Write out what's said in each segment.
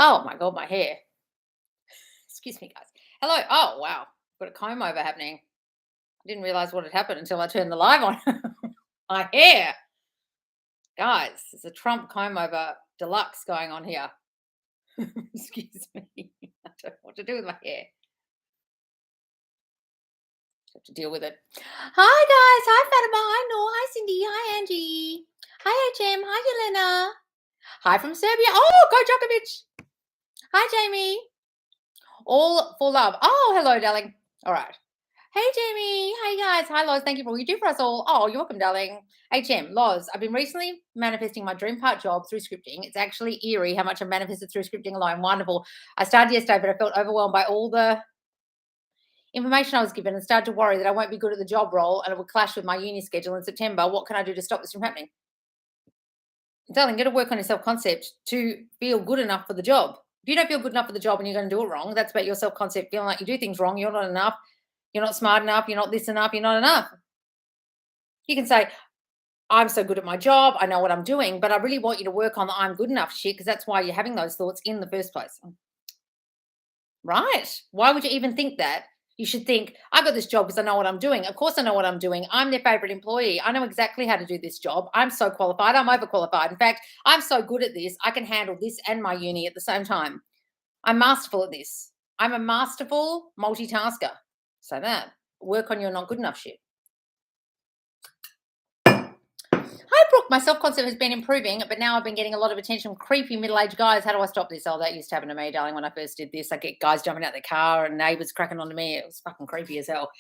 Oh my God, my hair. Excuse me, guys. Hello. Oh, wow. Got a comb over happening. I didn't realize what had happened until I turned the live on. My hair. Guys, there's a Trump comb over deluxe going on here. Excuse me. I don't know what to do with my hair. Have to deal with it. Hi, guys. Hi, Fatima. Hi, Noor. Hi, Cindy. Hi, Angie. Hi, HM. Hi, Yelena. Hi from Serbia. Oh, go Djokovic. Hi, Jamie. All for love. Oh, hello, darling. All right. Hey, Jamie. Hey, guys. Hi, Loz. Thank you for all you do for us all. Oh, you're welcome, darling. HM, Loz, I've been recently manifesting my dream part job through scripting. It's actually eerie how much I manifested through scripting alone. Wonderful. I started yesterday, but I felt overwhelmed by all the information I was given and started to worry that I won't be good at the job role and it would clash with my uni schedule in September. What can I do to stop this from happening? Darling, get to work on your self-concept to feel good enough for the job. If you don't feel good enough for the job and you're going to do it wrong, that's about your self-concept, feeling like you do things wrong, you're not enough, you're not smart enough, you're not this enough, you're not enough. You can say, I'm so good at my job, I know what I'm doing, but I really want you to work on the I'm good enough shit because that's why you're having those thoughts in the first place. Right? Why would you even think that? You should think, I got this job because I know what I'm doing. Of course I know what I'm doing. I'm their favorite employee. I know exactly how to do this job. I'm so qualified. I'm overqualified. In fact, I'm so good at this. I can handle this and my uni at the same time. I'm masterful at this. I'm a masterful multitasker. So that, work on your not good enough shit. Hi, Brooke. My self-concept has been improving, but now I've been getting a lot of attention from creepy middle-aged guys. How do I stop this? Oh, that used to happen to me, darling, when I first did this. I get guys jumping out the car and neighbours cracking onto me. It was fucking creepy as hell.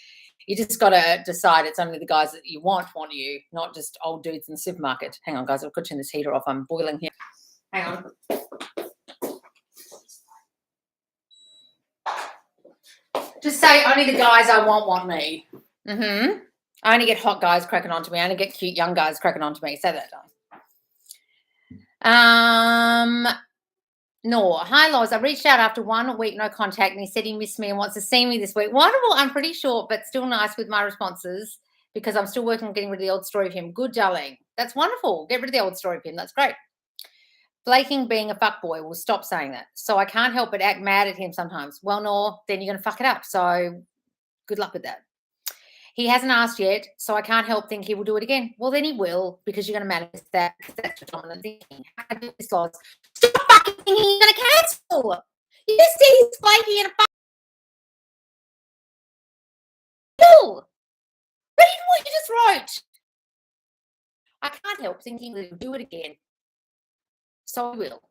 You just got to decide it's only the guys that you want you, not just old dudes in the supermarket. Hang on, guys. I've got to turn this heater off. I'm boiling here. Hang on. Just say only the guys I want me. Mm-hmm. I only get hot guys cracking onto me. I only get cute young guys cracking onto me. Say that, darling. No. Hi, Loz. I reached out after 1 week, no contact, and he said he missed me and wants to see me this week. Wonderful. I'm pretty short, but still nice with my responses because I'm still working on getting rid of the old story of him. Good, darling. That's wonderful. Get rid of the old story of him. That's great. Flaking being a fuckboy will stop saying that. So I can't help but act mad at him sometimes. Well, no, then you're going to fuck it up. So good luck with that. He hasn't asked yet, so I can't help think he will do it again. Well, then he will, because you're going to manifest that, because that's your dominant thinking. How do this, Loz? Stop fucking thinking he's going to cancel. You just see he's flaky and a fuck. Read what you just wrote. I can't help thinking that he'll do it again. So I will.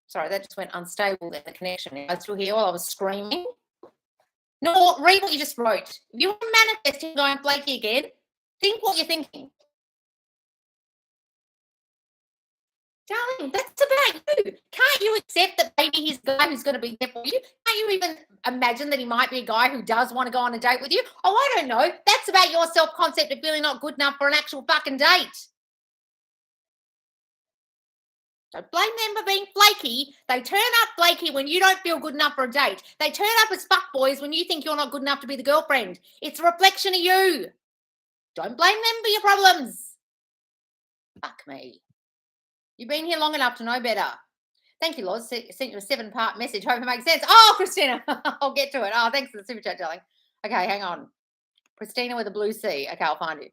Sorry, that just went unstable there, the connection. I still hear while I was screaming. No, read what you just wrote. If you want to manifest him going flaky again, think what you're thinking. Darling, that's about you. Can't you accept that maybe he's the guy who's going to be there for you? Can't you even imagine that he might be a guy who does want to go on a date with you? Oh, I don't know. That's about your self-concept of feeling not good enough for an actual fucking date. Don't blame them for being flaky. They turn up flaky when you don't feel good enough for a date. They turn up as fuckboys when you think you're not good enough to be the girlfriend. It's a reflection of you. Don't blame them for your problems. Fuck me. You've been here long enough to know better. Thank you, Loz. Sent you a 7-part message. Hope it makes sense. Oh, Christina. I'll get to it. Oh, thanks for the super chat, darling. Okay, hang on. Christina with a blue C. Okay, I'll find you.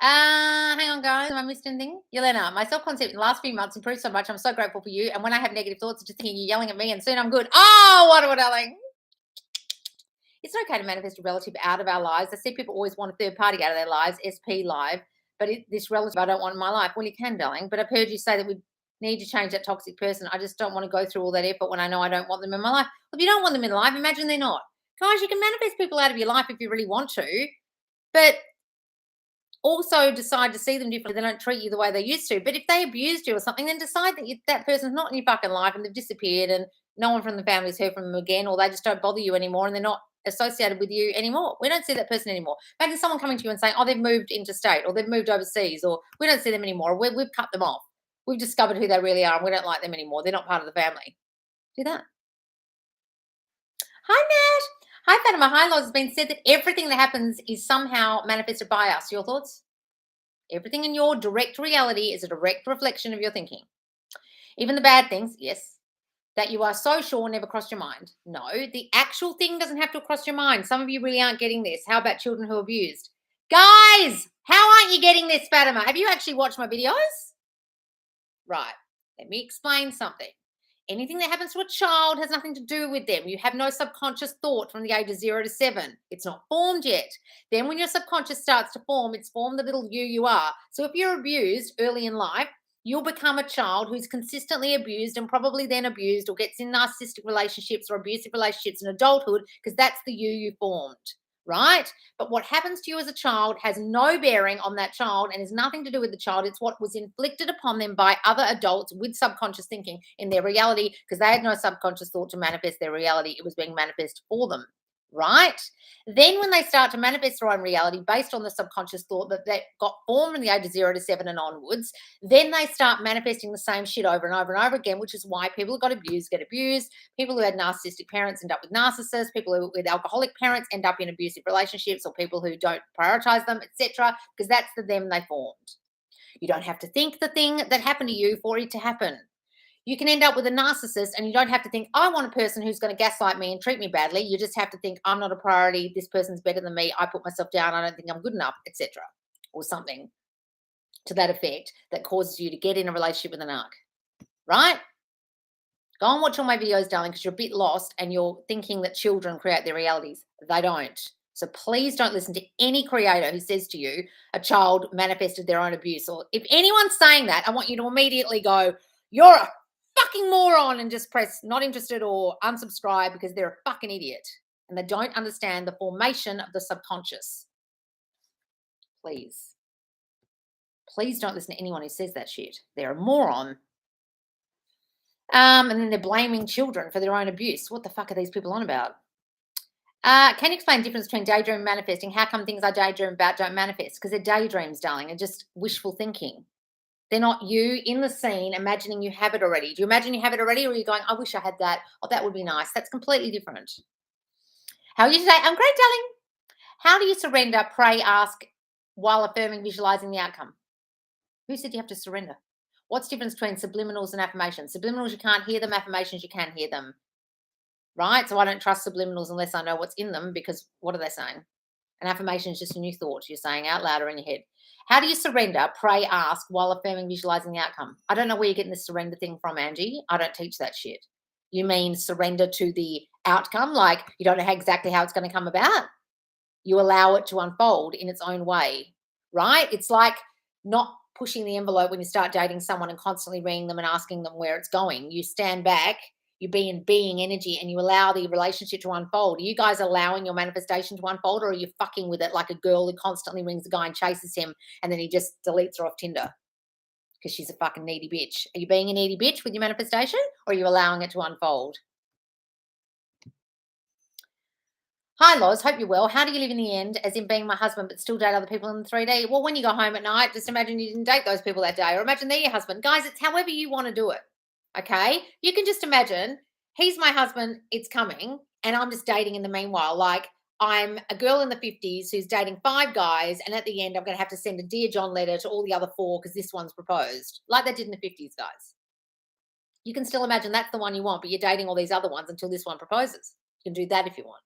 Hang on, guys. Have I missed anything? Yelena, my self-concept in the last few months improved so much. I'm so grateful for you. And when I have negative thoughts, I'm just thinking you're yelling at me and soon I'm good. Oh, wonderful, darling. It's okay to manifest a relative out of our lives. I see people always want a third party out of their lives, SP live. But this relative I don't want in my life. Well, you can, darling. But I've heard you say that we need to change that toxic person. I just don't want to go through all that effort when I know I don't want them in my life. Well, if you don't want them in life, imagine they're not. Guys, you can manifest people out of your life if you really want to. But also decide to see them differently. They don't treat you the way they used to. But if they abused you or something, then decide that that person's not in your fucking life and they've disappeared and no one from the family's heard from them again, or they just don't bother you anymore and they're not associated with you anymore. We don't see that person anymore. Imagine someone coming to you and saying, oh, they've moved interstate or they've moved overseas or we don't see them anymore. We've cut them off. We've discovered who they really are and we don't like them anymore. They're not part of the family. Do that. Hi, Matt. Hi, Fatima. Hi, Loz. It's been said that everything that happens is somehow manifested by us. Your thoughts? Everything in your direct reality is a direct reflection of your thinking. Even the bad things, yes, that you are so sure never crossed your mind. No, the actual thing doesn't have to cross your mind. Some of you really aren't getting this. How about children who are abused? Guys, how aren't you getting this, Fatima? Have you actually watched my videos? Right. Let me explain something. Anything that happens to a child has nothing to do with them. You have no subconscious thought from the age of 0 to 7. It's not formed yet. Then when your subconscious starts to form, it's formed the little you are. So if you're abused early in life, you'll become a child who's consistently abused and probably then abused or gets in narcissistic relationships or abusive relationships in adulthood because that's the you formed, right? But what happens to you as a child has no bearing on that child and has nothing to do with the child. It's what was inflicted upon them by other adults with subconscious thinking in their reality because they had no subconscious thought to manifest their reality. It was being manifested for them, right? Then when they start to manifest their own reality based on the subconscious thought that got formed in the age of 0 to 7 and onwards, then they start manifesting the same shit over and over and over again, which is why people who got abused get abused. People who had narcissistic parents end up with narcissists. People who with alcoholic parents end up in abusive relationships, or people who don't prioritize them, etc., because that's the them they formed. You don't have to think the thing that happened to you for it to happen. You can end up with a narcissist and you don't have to think, I want a person who's going to gaslight me and treat me badly. You just have to think, I'm not a priority. This person's better than me. I put myself down. I don't think I'm good enough, etc., or something to that effect that causes you to get in a relationship with an narc, right? Go and watch all my videos, darling, because you're a bit lost and you're thinking that children create their realities. They don't. So please don't listen to any creator who says to you a child manifested their own abuse. Or if anyone's saying that, I want you to immediately go, you're a fucking moron, and just press not interested or unsubscribe because they're a fucking idiot and they don't understand the formation of the subconscious. Please. Please don't listen to anyone who says that shit. They're a moron. And then they're blaming children for their own abuse. What the fuck are these people on about? Can you explain the difference between daydream and manifesting? How come things I daydream about don't manifest? Because they're daydreams, darling, and just wishful thinking. They're not you in the scene imagining you have it already. Do you imagine you have it already, or are you going, I wish I had that? Oh, that would be nice. That's completely different. How are you today? I'm great, darling. How do you surrender, pray, ask, while affirming, visualizing the outcome? Who said you have to surrender? What's the difference between subliminals and affirmations? Subliminals, you can't hear them. Affirmations, you can hear them. Right? So I don't trust subliminals unless I know what's in them, because what are they saying? An affirmation is just a new thought you're saying out loud or in your head. How do you surrender, pray, ask, while affirming, visualizing the outcome? I don't know where you're getting this surrender thing from, Angie. I don't teach that shit. You mean surrender to the outcome? Like you don't know exactly how it's going to come about? You allow it to unfold in its own way, right? It's like not pushing the envelope when you start dating someone and constantly ringing them and asking them where it's going. You stand back, you be in being energy, and you allow the relationship to unfold. Are you guys allowing your manifestation to unfold, or are you fucking with it like a girl who constantly rings a guy and chases him and then he just deletes her off Tinder because she's a fucking needy bitch? Are you being a needy bitch with your manifestation, or are you allowing it to unfold? Hi, Loz. Hope you're well. How do you live in the end, as in being my husband, but still date other people in the 3D? Well, when you go home at night, just imagine you didn't date those people that day, or imagine they're your husband. Guys, it's however you want to do it, okay? You can just imagine, he's my husband, it's coming, and I'm just dating in the meanwhile. Like, I'm a girl in the 50s who's dating 5 guys, and at the end, I'm going to have to send a Dear John letter to all the other 4 because this one's proposed, like they did in the 50s, guys. You can still imagine that's the one you want, but you're dating all these other ones until this one proposes. You can do that if you want.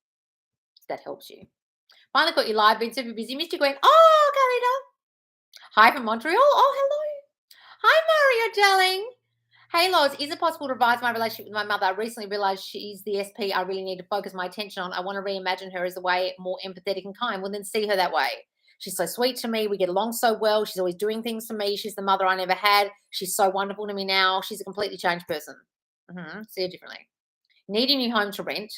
That helps you. Finally caught you live. Been super busy. Missed you, Gwen. Oh, Carita. Hi from Montreal. Oh, hello. Hi, Mario, darling. Hey, Loz. Is it possible to revise my relationship with my mother? I recently realized she's the SP I really need to focus my attention on. I want to reimagine her as a way more empathetic and kind. Well, then see her that way. She's so sweet to me. We get along so well. She's always doing things for me. She's the mother I never had. She's so wonderful to me now. She's a completely changed person. See her differently. Need a new home to rent.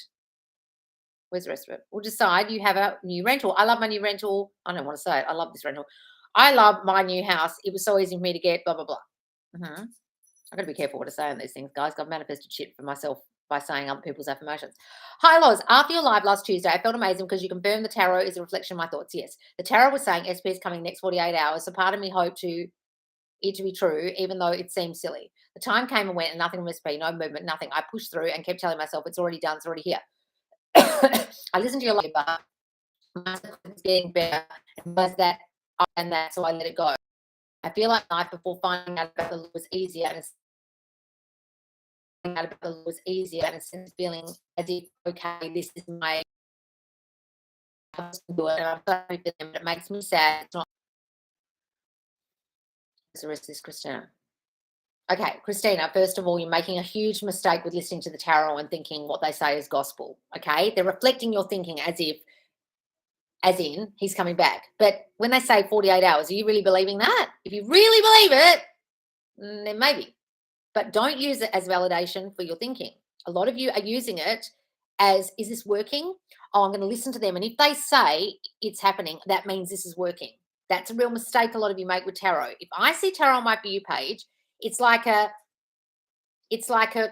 Where's the rest of it? We'll decide you have a new rental. I love my new rental. I don't want to say it. I love this rental. I love my new house. It was so easy for me to get, blah, blah, blah. I've got to be careful what I say on these things, guys. I've manifested shit for myself by saying other people's affirmations. Hi, Loz. After your live last Tuesday, I felt amazing because you confirmed the tarot is a reflection of my thoughts. Yes. The tarot was saying SP is coming next 48 hours. So part of me hoped it to be true, even though it seemed silly. The time came and went and nothing from SP, no movement, nothing. I pushed through and kept telling myself it's already done, it's already here. I listened to your live, but my confidence getting better, and was that and that, so I let it go. I feel like life before finding out about the law was easier, and finding out about the law was easier, and since feeling as if, okay, this is my do it, and I'm sorry for them, but it makes me sad. It's not the rest of this, Christina. Okay, Christina, first of all, you're making a huge mistake with listening to the tarot and thinking what they say is gospel. Okay, they're reflecting your thinking as in he's coming back. But when they say 48 hours, are you really believing that? If you really believe it, then maybe. But don't use it as validation for your thinking. A lot of you are using it as, is this working? Oh, I'm going to listen to them. And if they say it's happening, that means this is working. That's a real mistake a lot of you make with tarot. If I see tarot on my For You page, it's like a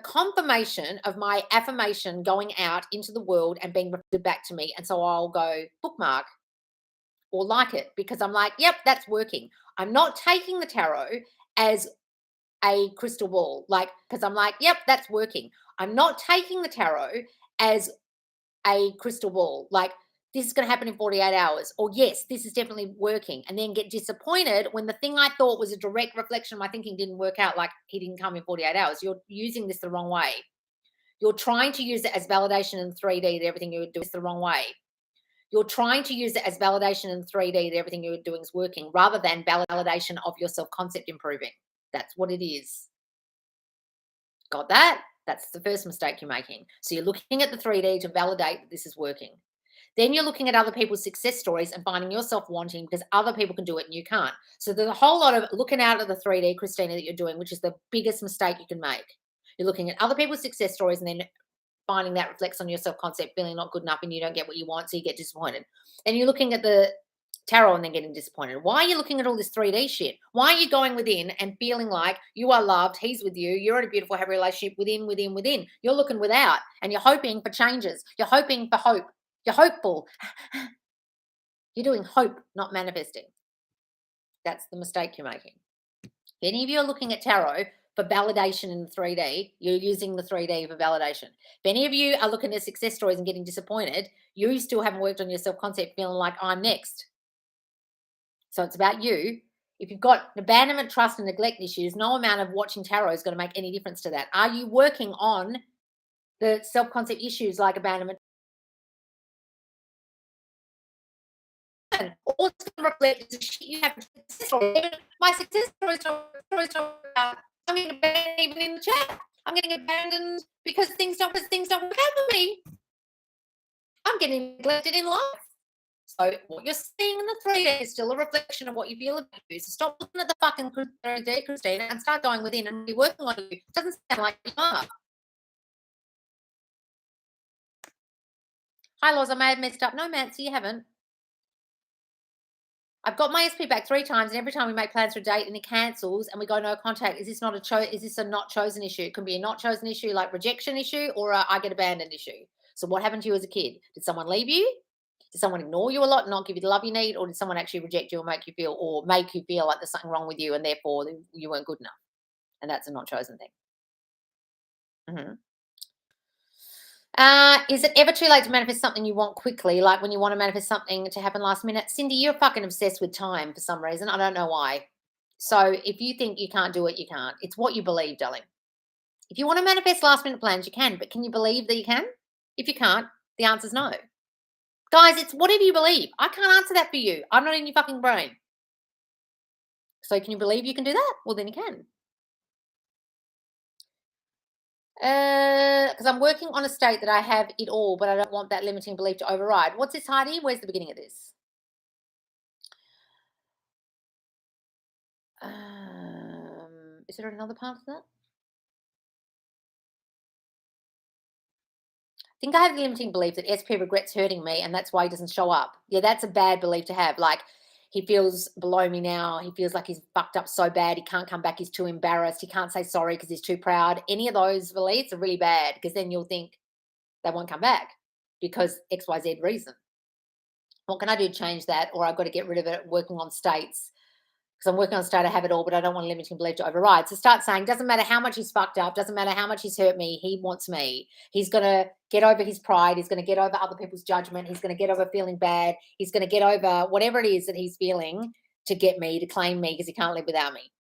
confirmation of my affirmation going out into the world and being reflected back to me. And so I'll go bookmark or like it, because I'm like, yep, that's working. I'm not taking the tarot as a crystal ball, like, because I'm like, yep, that's working. I'm not taking the tarot as a crystal ball, like, this is going to happen in 48 hours, or yes, this is definitely working, and then get disappointed when the thing I thought was a direct reflection of my thinking didn't work out, like he didn't come in 48 hours. You're using this the wrong way. You're trying to use it as validation in 3D that everything you're doing is the wrong way. You're trying to use it as validation in 3D that everything you're doing is working, rather than validation of your self-concept improving. That's what it is. Got that? That's the first mistake you're making. So you're looking at the 3D to validate that this is working. Then you're looking at other people's success stories and finding yourself wanting because other people can do it and you can't. So there's a whole lot of looking out at the 3D, Christina, that you're doing, which is the biggest mistake you can make. You're looking at other people's success stories and then finding that reflects on your self-concept, feeling not good enough, and you don't get what you want, so you get disappointed. And you're looking at the tarot and then getting disappointed. Why are you looking at all this 3D shit? Why are you going within and feeling like you are loved, he's with you, you're in a beautiful, happy relationship within? You're looking without and you're hoping for changes. You're hoping for hope. You're hopeful. You're doing hope, not manifesting. That's the mistake you're making. If any of you are looking at tarot for validation in the 3D, you're using the 3D for validation. If any of you are looking at success stories and getting disappointed, you still haven't worked on your self-concept, feeling like I'm next. So it's about you. If you've got abandonment, trust, and neglect issues, no amount of watching tarot is going to make any difference to that. Are you working on the self-concept issues like abandonment? All it's going to reflect is the shit you have. My success stories about I'm getting abandoned even in the chat. I'm getting abandoned because things don't work out for me. I'm getting neglected in life. So what you're seeing in the 3D is still a reflection of what you feel about you. So stop looking at the fucking 3D, Christina, and start going within and be working on you. It doesn't sound like you are. Hi, Loz, I may have messed up. No, Nancy, you haven't. I've got my SP back 3 times, and every time we make plans for a date and he cancels and we go no contact, is this a not chosen issue? It can be a not chosen issue like rejection issue or a I get abandoned issue. So what happened to you as a kid? Did someone leave you? Did someone ignore you a lot and not give you the love you need? Or did someone actually reject you or make you feel like there's something wrong with you and therefore you weren't good enough? And that's a not chosen thing. Is it ever too late to manifest something you want quickly? Like when you want to manifest something to happen last minute? Cindy, you're fucking obsessed with time for some reason. I don't know why. So if you think you can't do it, you can't. It's what you believe, darling. If you want to manifest last minute plans, you can. But can you believe that you can? If you can't, the answer's no. Guys, it's whatever you believe. I can't answer that for you. I'm not in your fucking brain. So can you believe you can do that? Well, then you can. Because I'm working on a state that I have it all, but I don't want that limiting belief to override. What's this, Heidi? Where's the beginning of this? Is there another part of that? I think I have the limiting belief that SP regrets hurting me and that's why he doesn't show up. Yeah, that's a bad belief to have. Like, he feels below me now. He feels like he's fucked up so bad. He can't come back. He's too embarrassed. He can't say sorry because he's too proud. Any of those beliefs are really bad because then you'll think they won't come back because XYZ reason. What can I do to change that? Or I've got to get rid of it, working on states. Because I'm working on a state, I have it all, but I don't want a limiting belief to override. So start saying, doesn't matter how much he's fucked up, doesn't matter how much he's hurt me, he wants me. He's going to get over his pride. He's going to get over other people's judgment. He's going to get over feeling bad. He's going to get over whatever it is that he's feeling to get me, to claim me because he can't live without me.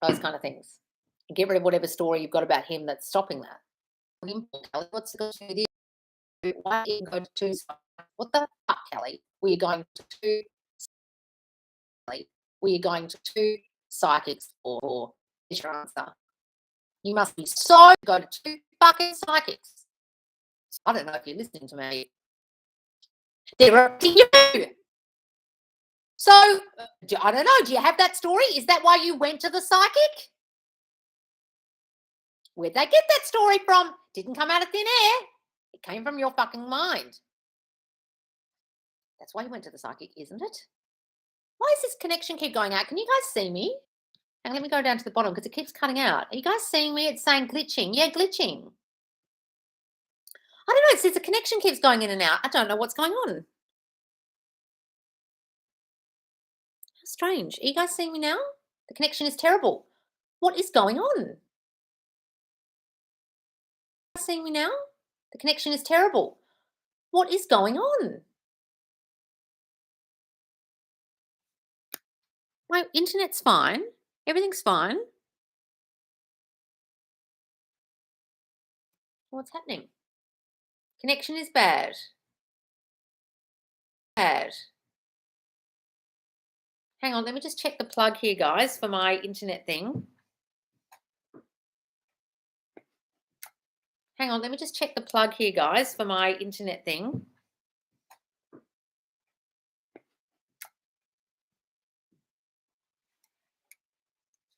Those kind of things. And get rid of whatever story you've got about him that's stopping that. What's the good with you? Why didn't you go to two? What the fuck, Kelly? Were you going to two? Were you going to two psychics or is your answer? You must be so go to two fucking psychics. I don't know if you're listening to me. They're up to you. So, I don't know. Do you have that story? Is that why you went to the psychic? Where'd they get that story from? Didn't come out of thin air. It came from your fucking mind. That's why you went to the psychic, isn't it? Why does this connection keep going out? Can you guys see me? And let me go down to the bottom because it keeps cutting out. Are you guys seeing me? It's saying glitching. Yeah, glitching. I don't know. It says the connection keeps going in and out. I don't know what's going on. How strange. Are you guys seeing me now? The connection is terrible. What is going on? Are you guys seeing me now? The connection is terrible. What is going on? My internet's fine. Everything's fine. What's happening? Connection is bad. Bad. Hang on, let me just check the plug here, guys, for my internet thing. Hang on, let me just check the plug here, guys, for my internet thing.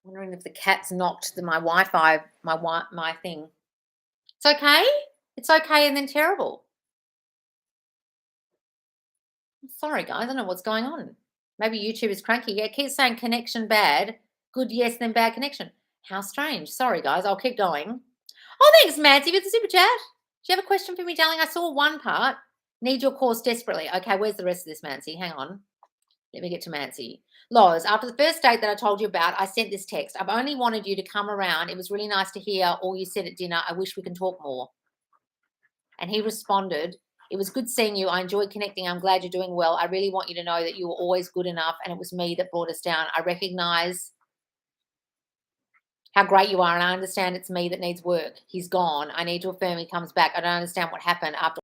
Wondering if the cat's knocked my Wi-Fi, my thing. It's okay. It's okay and then terrible. I'm sorry, guys. I don't know what's going on. Maybe YouTube is cranky. Yeah, it keeps saying connection bad. Good, yes, then bad connection. How strange. Sorry, guys. I'll keep going. Oh, thanks, Mancy, for the super chat. Do you have a question for me, darling? I saw one part. Need your course desperately. Okay, where's the rest of this, Mancy? Hang on. Let me get to Mancy. Loz, after the first date that I told you about, I sent this text. I've only wanted you to come around. It was really nice to hear all you said at dinner. I wish we can talk more. And he responded, it was good seeing you. I enjoyed connecting. I'm glad you're doing well. I really want you to know that you were always good enough and it was me that brought us down. I recognize how great you are and I understand it's me that needs work. He's gone. I need to affirm he comes back. I don't understand what happened after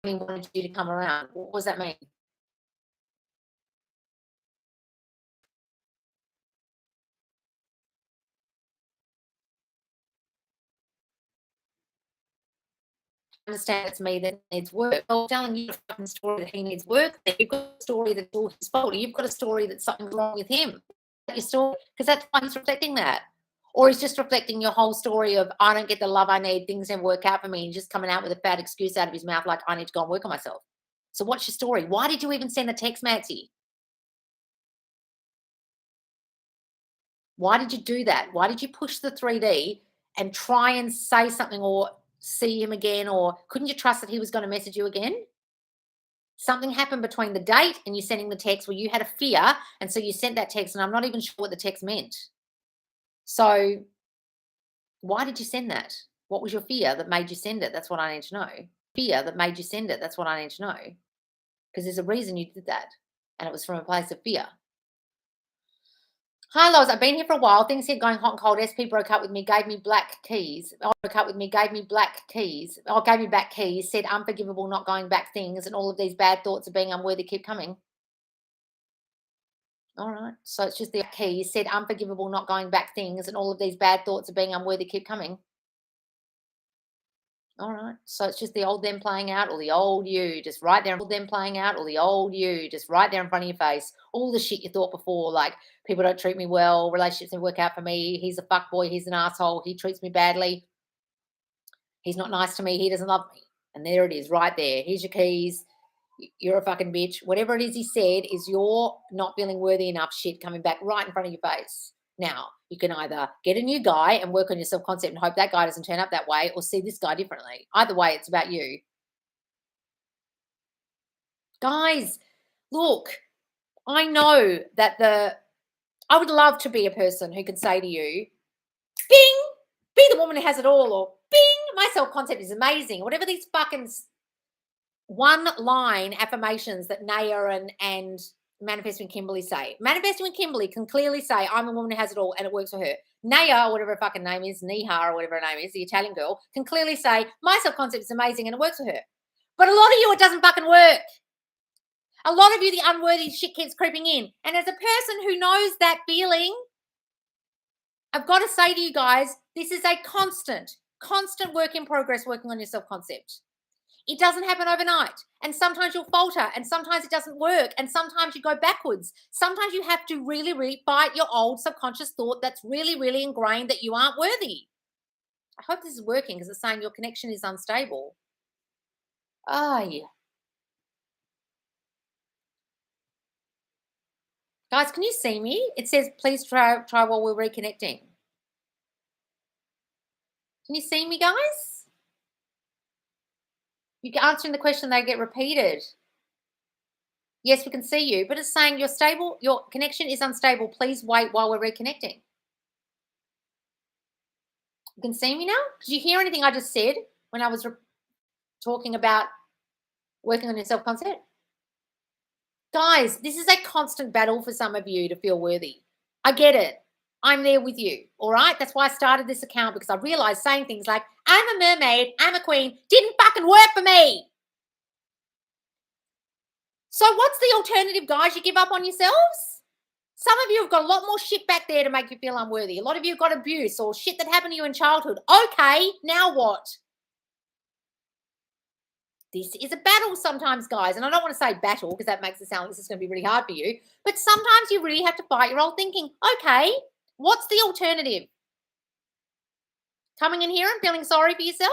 he wanted you to come around. What does that mean? Understand it's me that needs work. I'm telling you a fucking story that he needs work. You've got a story that's all his fault. You've got a story that something's wrong with him. Your story, because that's why he's reflecting that. Or he's just reflecting your whole story of I don't get the love I need, things don't work out for me, and just coming out with a bad excuse out of his mouth like I need to go and work on myself. So what's your story? Why did you even send the text, Mancy? Why did you do that? Why did you push the 3D and try and say something or see him again? Or couldn't you trust that he was going to message you again? Something happened between the date and you sending the text where you had a fear, and so you sent that text, and I'm not even sure what the text meant. So why did you send that? What was your fear that made you send it? That's what I need to know. Fear that made you send it. That's what I need to know. Because there's a reason you did that, and it was from a place of fear. Hi, Loz. I've been here for a while. Things keep going hot and cold. SP broke up with me, gave me black keys. Broke up with me, gave me black keys. Gave me back keys, said unforgivable, not going back things, and all of these bad thoughts of being unworthy keep coming. All right. So it's just the keys, said unforgivable, not going back things, and all of these bad thoughts of being unworthy keep coming. All right. So it's just the old them playing out, or the old you just right there, them playing out, or the old you just right there in front of your face. All the shit you thought before, like people don't treat me well, relationships don't work out for me, he's a fuck boy, he's an asshole, he treats me badly, he's not nice to me, he doesn't love me. And there it is, right there. Here's your keys. You're a fucking bitch. Whatever it is he said is your not feeling worthy enough shit coming back right in front of your face. Now, you can either get a new guy and work on your self-concept and hope that guy doesn't turn up that way, or see this guy differently. Either way, it's about you. Guys, look, I know that I would love to be a person who could say to you, bing, be the woman who has it all, or bing, my self-concept is amazing. Whatever these fucking one-line affirmations that Naya and Manifesting Kimberly say. Manifesting with Kimberly can clearly say, I'm a woman who has it all, and it works for her. Naya, or whatever her fucking name is, Neha, or whatever her name is, the Italian girl, can clearly say, my self-concept is amazing, and it works for her. But a lot of you, it doesn't fucking work. A lot of you, the unworthy shit keeps creeping in. And as a person who knows that feeling, I've got to say to you guys, this is a constant work in progress working on your self-concept. It doesn't happen overnight. And sometimes you'll falter, and sometimes it doesn't work, and sometimes you go backwards. Sometimes you have to really, really fight your old subconscious thought that's really, really ingrained that you aren't worthy. I hope this is working because it's saying your connection is unstable. Yeah. Guys, can you see me? It says, please try while we're reconnecting. Can you see me, guys? You're answering the question, they get repeated. Yes, we can see you, but it's saying you're stable, your connection is unstable. Please wait while we're reconnecting. You can see me now? Did you hear anything I just said when I was talking about working on your self-concept? Guys, this is a constant battle for some of you to feel worthy. I get it. I'm there with you, all right? That's why I started this account, because I realized saying things like, I'm a mermaid, I'm a queen, didn't fucking work for me. So what's the alternative, guys? You give up on yourselves? Some of you have got a lot more shit back there to make you feel unworthy. A lot of you have got abuse or shit that happened to you in childhood. Okay, now what? This is a battle sometimes, guys. And I don't want to say battle because that makes it sound like this is going to be really hard for you. But sometimes you really have to fight your old thinking. Okay, what's the alternative? Coming in here and feeling sorry for yourself?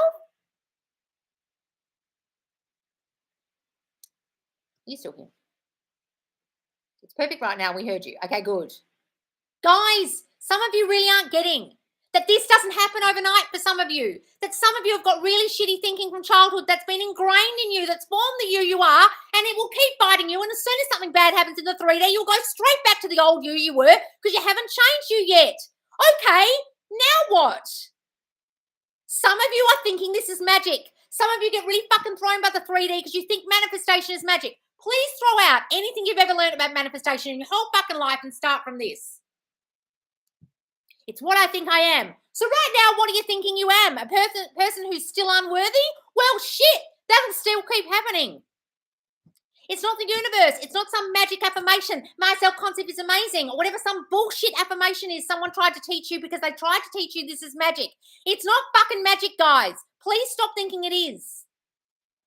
You're still here. It's perfect right now. We heard you. Okay, good. Guys, some of you really aren't getting that this doesn't happen overnight for some of you, that some of you have got really shitty thinking from childhood that's been ingrained in you, that's formed the you are, and it will keep fighting you. And as soon as something bad happens in the 3D, you'll go straight back to the old you were because you haven't changed you yet. Okay, now what? Some of you are thinking this is magic. Some of you get really fucking thrown by the 3D because you think manifestation is magic. Please throw out anything you've ever learned about manifestation in your whole fucking life and start from this. It's what I think I am. So right now, what are you thinking you am? A person who's still unworthy? Well, shit, that'll still keep happening. It's not the universe. It's not some magic affirmation. My self-concept is amazing, or whatever some bullshit affirmation is someone tried to teach you because they tried to teach you this is magic. It's not fucking magic, guys. Please stop thinking it is.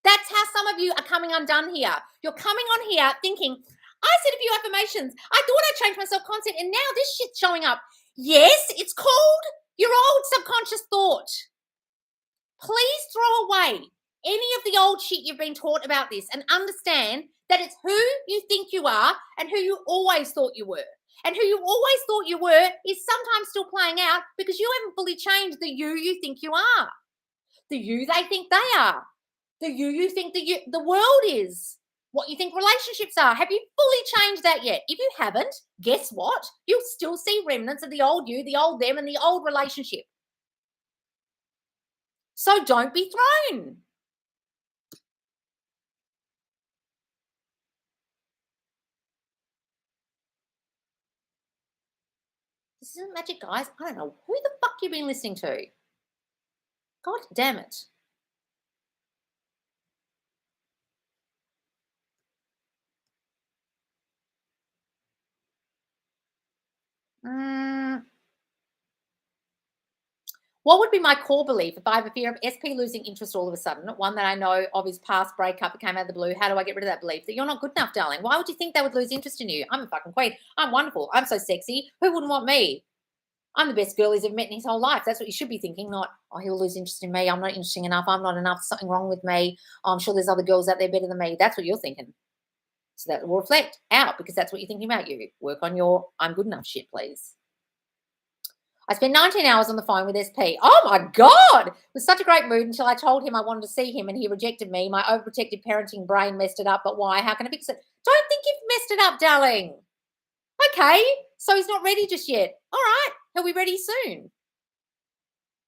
That's how some of you are coming undone here. You're coming on here thinking, I said a few affirmations. I thought I changed my self-concept, and now this shit's showing up. Yes, it's called your old subconscious thought. Please throw away any of the old shit you've been taught about this and understand that it's who you think you are and who you always thought you were. And who you always thought you were is sometimes still playing out because you haven't fully changed the you think you are. The you they think they are. The you think the world is. What you think relationships are. Have you fully changed that yet? If you haven't, guess what? You'll still see remnants of the old you, the old them, and the old relationship. So don't be thrown. This isn't magic, guys. I don't know who the fuck you've been listening to. God damn it. What would be my core belief if I have a fear of SP losing interest all of a sudden? One that I know of his past breakup, it came out of the blue. How do I get rid of that belief? That you're not good enough, darling. Why would you think they would lose interest in you? I'm a fucking queen. I'm wonderful. I'm so sexy. Who wouldn't want me? I'm the best girl he's ever met in his whole life. That's what you should be thinking, not, oh, he'll lose interest in me. I'm not interesting enough. I'm not enough. There's something wrong with me. Oh, I'm sure there's other girls out there better than me. That's what you're thinking. So that will reflect out because that's what you're thinking about you. Work on your I'm good enough shit, please. I spent 19 hours on the phone with SP. Oh, my God. It was such a great mood until I told him I wanted to see him and he rejected me. My overprotective parenting brain messed it up. But why? How can I fix it? Don't think you've messed it up, darling. Okay, so he's not ready just yet. All right, he'll be ready soon.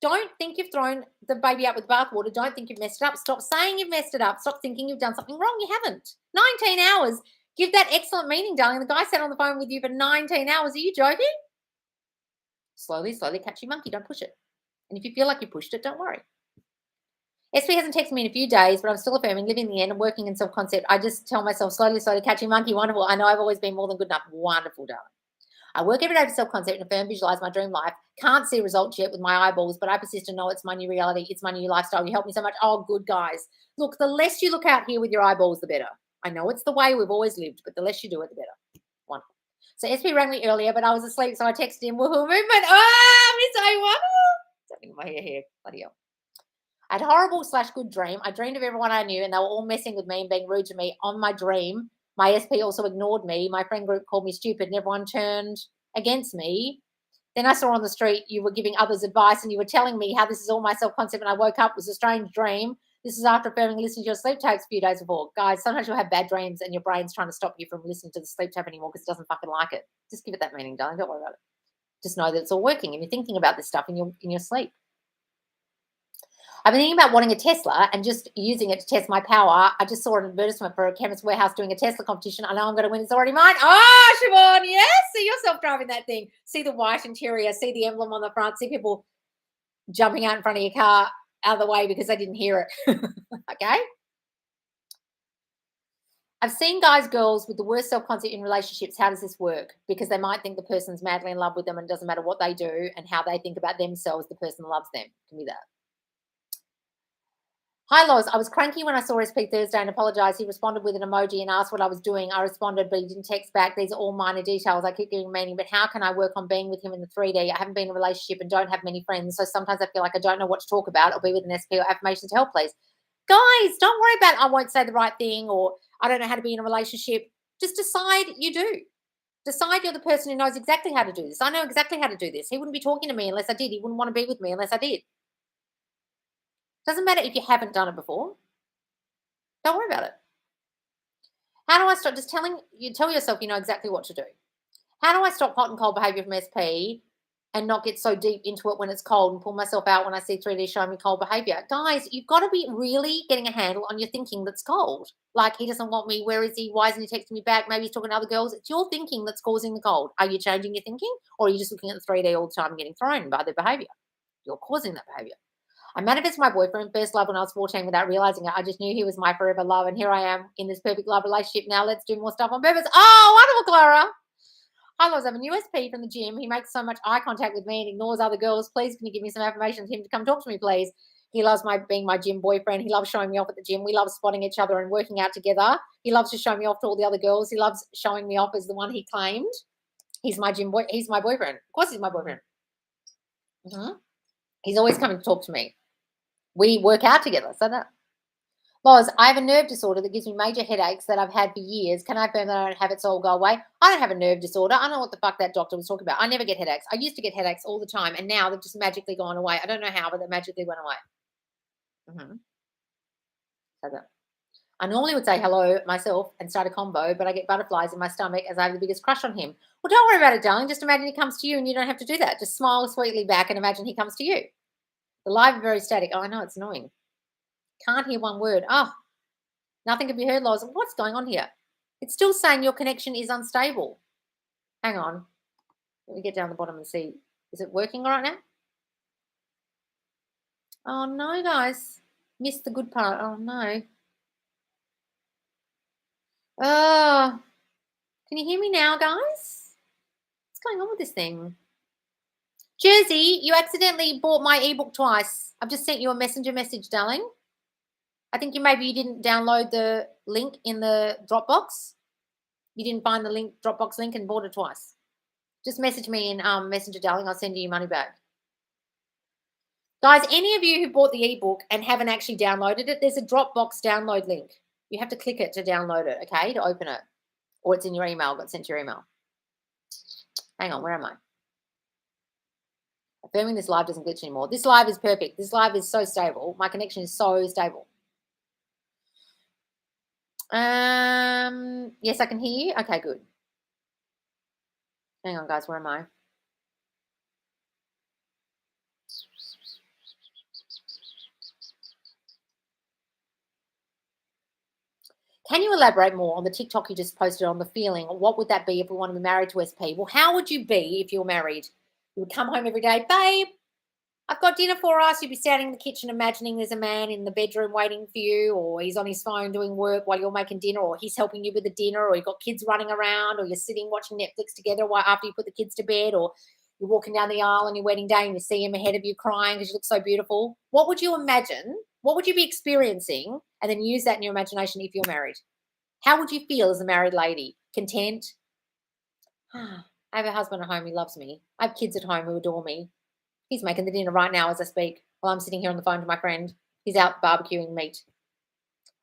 Don't think you've thrown the baby out with the bathwater. Don't think you've messed it up. Stop saying you've messed it up. Stop thinking you've done something wrong. You haven't. 19 hours. Give that excellent meaning, darling. The guy sat on the phone with you for 19 hours. Are you joking? Slowly, slowly catch your monkey. Don't push it. And if you feel like you pushed it, don't worry. SP hasn't texted me in a few days, but I'm still affirming, living the end and working in self-concept. I just tell myself slowly, slowly, catching monkey. Wonderful. I know I've always been more than good enough. Wonderful, darling. I work every day for self-concept and affirm, visualize my dream life. Can't see results yet with my eyeballs, but I persist and know it's my new reality. It's my new lifestyle. You help me so much. Oh, good, guys. Look, the less you look out here with your eyeballs, the better. I know it's the way we've always lived, but the less you do it, the better. Wonderful. So SP rang me earlier, but I was asleep, so I texted him, woohoo, movement. Oh, Miss A1. Something in my hair here. Bloody hell. I had a horrible/good dream. I dreamed of everyone I knew, and they were all messing with me and being rude to me on my dream. My SP also ignored me. My friend group called me stupid, and everyone turned against me. Then I saw on the street you were giving others advice, and you were telling me how this is all my self-concept, and I woke up. It was a strange dream. This is after affirming listening to your sleep tapes a few days before. Guys, sometimes you'll have bad dreams, and your brain's trying to stop you from listening to the sleep tape anymore because it doesn't fucking like it. Just give it that meaning, darling. Don't worry about it. Just know that it's all working, and you're thinking about this stuff in your sleep. I've been thinking about wanting a Tesla and just using it to test my power. I just saw an advertisement for a Chemist Warehouse doing a Tesla competition. I know I'm going to win. It's already mine. Oh, Siobhan, yes. See yourself driving that thing. See the white interior. See the emblem on the front. See people jumping out in front of your car out of the way because they didn't hear it. Okay? I've seen guys, girls with the worst self-concept in relationships. How does this work? Because they might think the person's madly in love with them and it doesn't matter what they do and how they think about themselves, the person loves them. It can be that. Hi, Loz. I was cranky when I saw SP Thursday and apologised. He responded with an emoji and asked what I was doing. I responded, but he didn't text back. These are all minor details. I keep giving meaning, but how can I work on being with him in the 3D? I haven't been in a relationship and don't have many friends, so sometimes I feel like I don't know what to talk about or be with an SP or affirmations to help, please. Guys, don't worry about I won't say the right thing or I don't know how to be in a relationship. Just decide you do. Decide you're the person who knows exactly how to do this. I know exactly how to do this. He wouldn't be talking to me unless I did. He wouldn't want to be with me unless I did. Doesn't matter if you haven't done it before. Don't worry about it. How do I stop? Just tell yourself you know exactly what to do. How do I stop hot and cold behavior from SP and not get so deep into it when it's cold and pull myself out when I see 3D showing me cold behavior? Guys, you've got to be really getting a handle on your thinking that's cold. Like, he doesn't want me. Where is he? Why isn't he texting me back? Maybe he's talking to other girls. It's your thinking that's causing the cold. Are you changing your thinking, or are you just looking at the 3D all the time and getting thrown by their behavior? You're causing that behavior. I manifested my boyfriend, first love when I was 14 without realizing it. I just knew he was my forever love, and here I am in this perfect love relationship. Now let's do more stuff on purpose. Oh, wonderful, Clara. Hi, Loz. I have a new SP from the gym. He makes so much eye contact with me and ignores other girls. Please, can you give me some affirmation to him to come talk to me, please? He loves being my gym boyfriend. He loves showing me off at the gym. We love spotting each other and working out together. He loves to show me off to all the other girls. He loves showing me off as the one he claimed. He's my gym boy. He's my boyfriend. Of course he's my boyfriend. He's always coming to talk to me. We work out together. So that. Loz, I have a nerve disorder that gives me major headaches that I've had for years. Can I affirm that I don't have it, so I'll go away? I don't have a nerve disorder. I don't know what the fuck that doctor was talking about. I never get headaches. I used to get headaches all the time, and now they've just magically gone away. I don't know how, but they magically went away. So that. I normally would say hello myself and start a combo, but I get butterflies in my stomach as I have the biggest crush on him. Well, don't worry about it, darling. Just imagine he comes to you and you don't have to do that. Just smile sweetly back and imagine he comes to you. The live is very static. Oh, I know, it's annoying. Can't hear one word. Oh, nothing can be heard, Loz. What's going on here? It's still saying your connection is unstable. Hang on. Let me get down the bottom and see. Is it working all right now? Oh, no, guys. Missed the good part. Oh, no. Oh, can you hear me now, guys? What's going on with this thing? Jersey, you accidentally bought my ebook twice. I've just sent you a messenger message, darling. I think maybe you didn't download the link in the Dropbox. You didn't find the link, Dropbox link, and bought it twice. Just message me in Messenger, darling. I'll send you your money back. Guys, any of you who bought the ebook and haven't actually downloaded it, there's a Dropbox download link. You have to click it to download it, okay, to open it. Or it's in your email, got sent to your email. Hang on, where am I? Affirming this live doesn't glitch anymore. This live is perfect. This live is so stable. My connection is so stable. Yes, I can hear you. Okay, good. Hang on, guys. Where am I? Can you elaborate more on the TikTok you just posted on the feeling? What would that be if we want to be married to SP? Well, how would you be if you're married? You would come home every day, babe, I've got dinner for us. You'd be standing in the kitchen imagining there's a man in the bedroom waiting for you, or he's on his phone doing work while you're making dinner, or he's helping you with the dinner, or you've got kids running around, or you're sitting watching Netflix together after you put the kids to bed, or you're walking down the aisle on your wedding day and you see him ahead of you crying because you look so beautiful. What would you imagine? What would you be experiencing? And then use that in your imagination if you're married. How would you feel as a married lady? Content? I have a husband at home who loves me. I have kids at home who adore me. He's making the dinner right now as I speak while I'm sitting here on the phone to my friend. He's out barbecuing meat.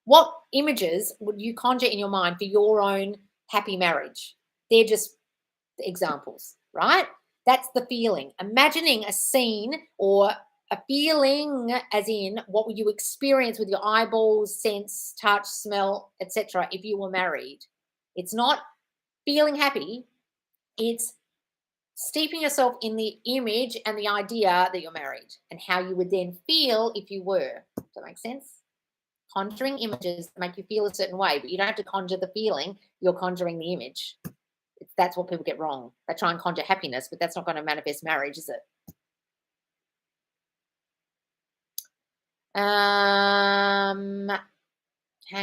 What images would you conjure in your mind for your own happy marriage? They're just examples, right? That's the feeling. Imagining a scene or a feeling, as in what would you experience with your eyeballs, sense, touch, smell, etc. if you were married. It's not feeling happy. It's steeping yourself in the image and the idea that you're married and how you would then feel if you were. Does that make sense? Conjuring images make you feel a certain way, but you don't have to conjure the feeling. You're conjuring the image. That's what people get wrong. They try and conjure happiness, but that's not going to manifest marriage, is it? Hang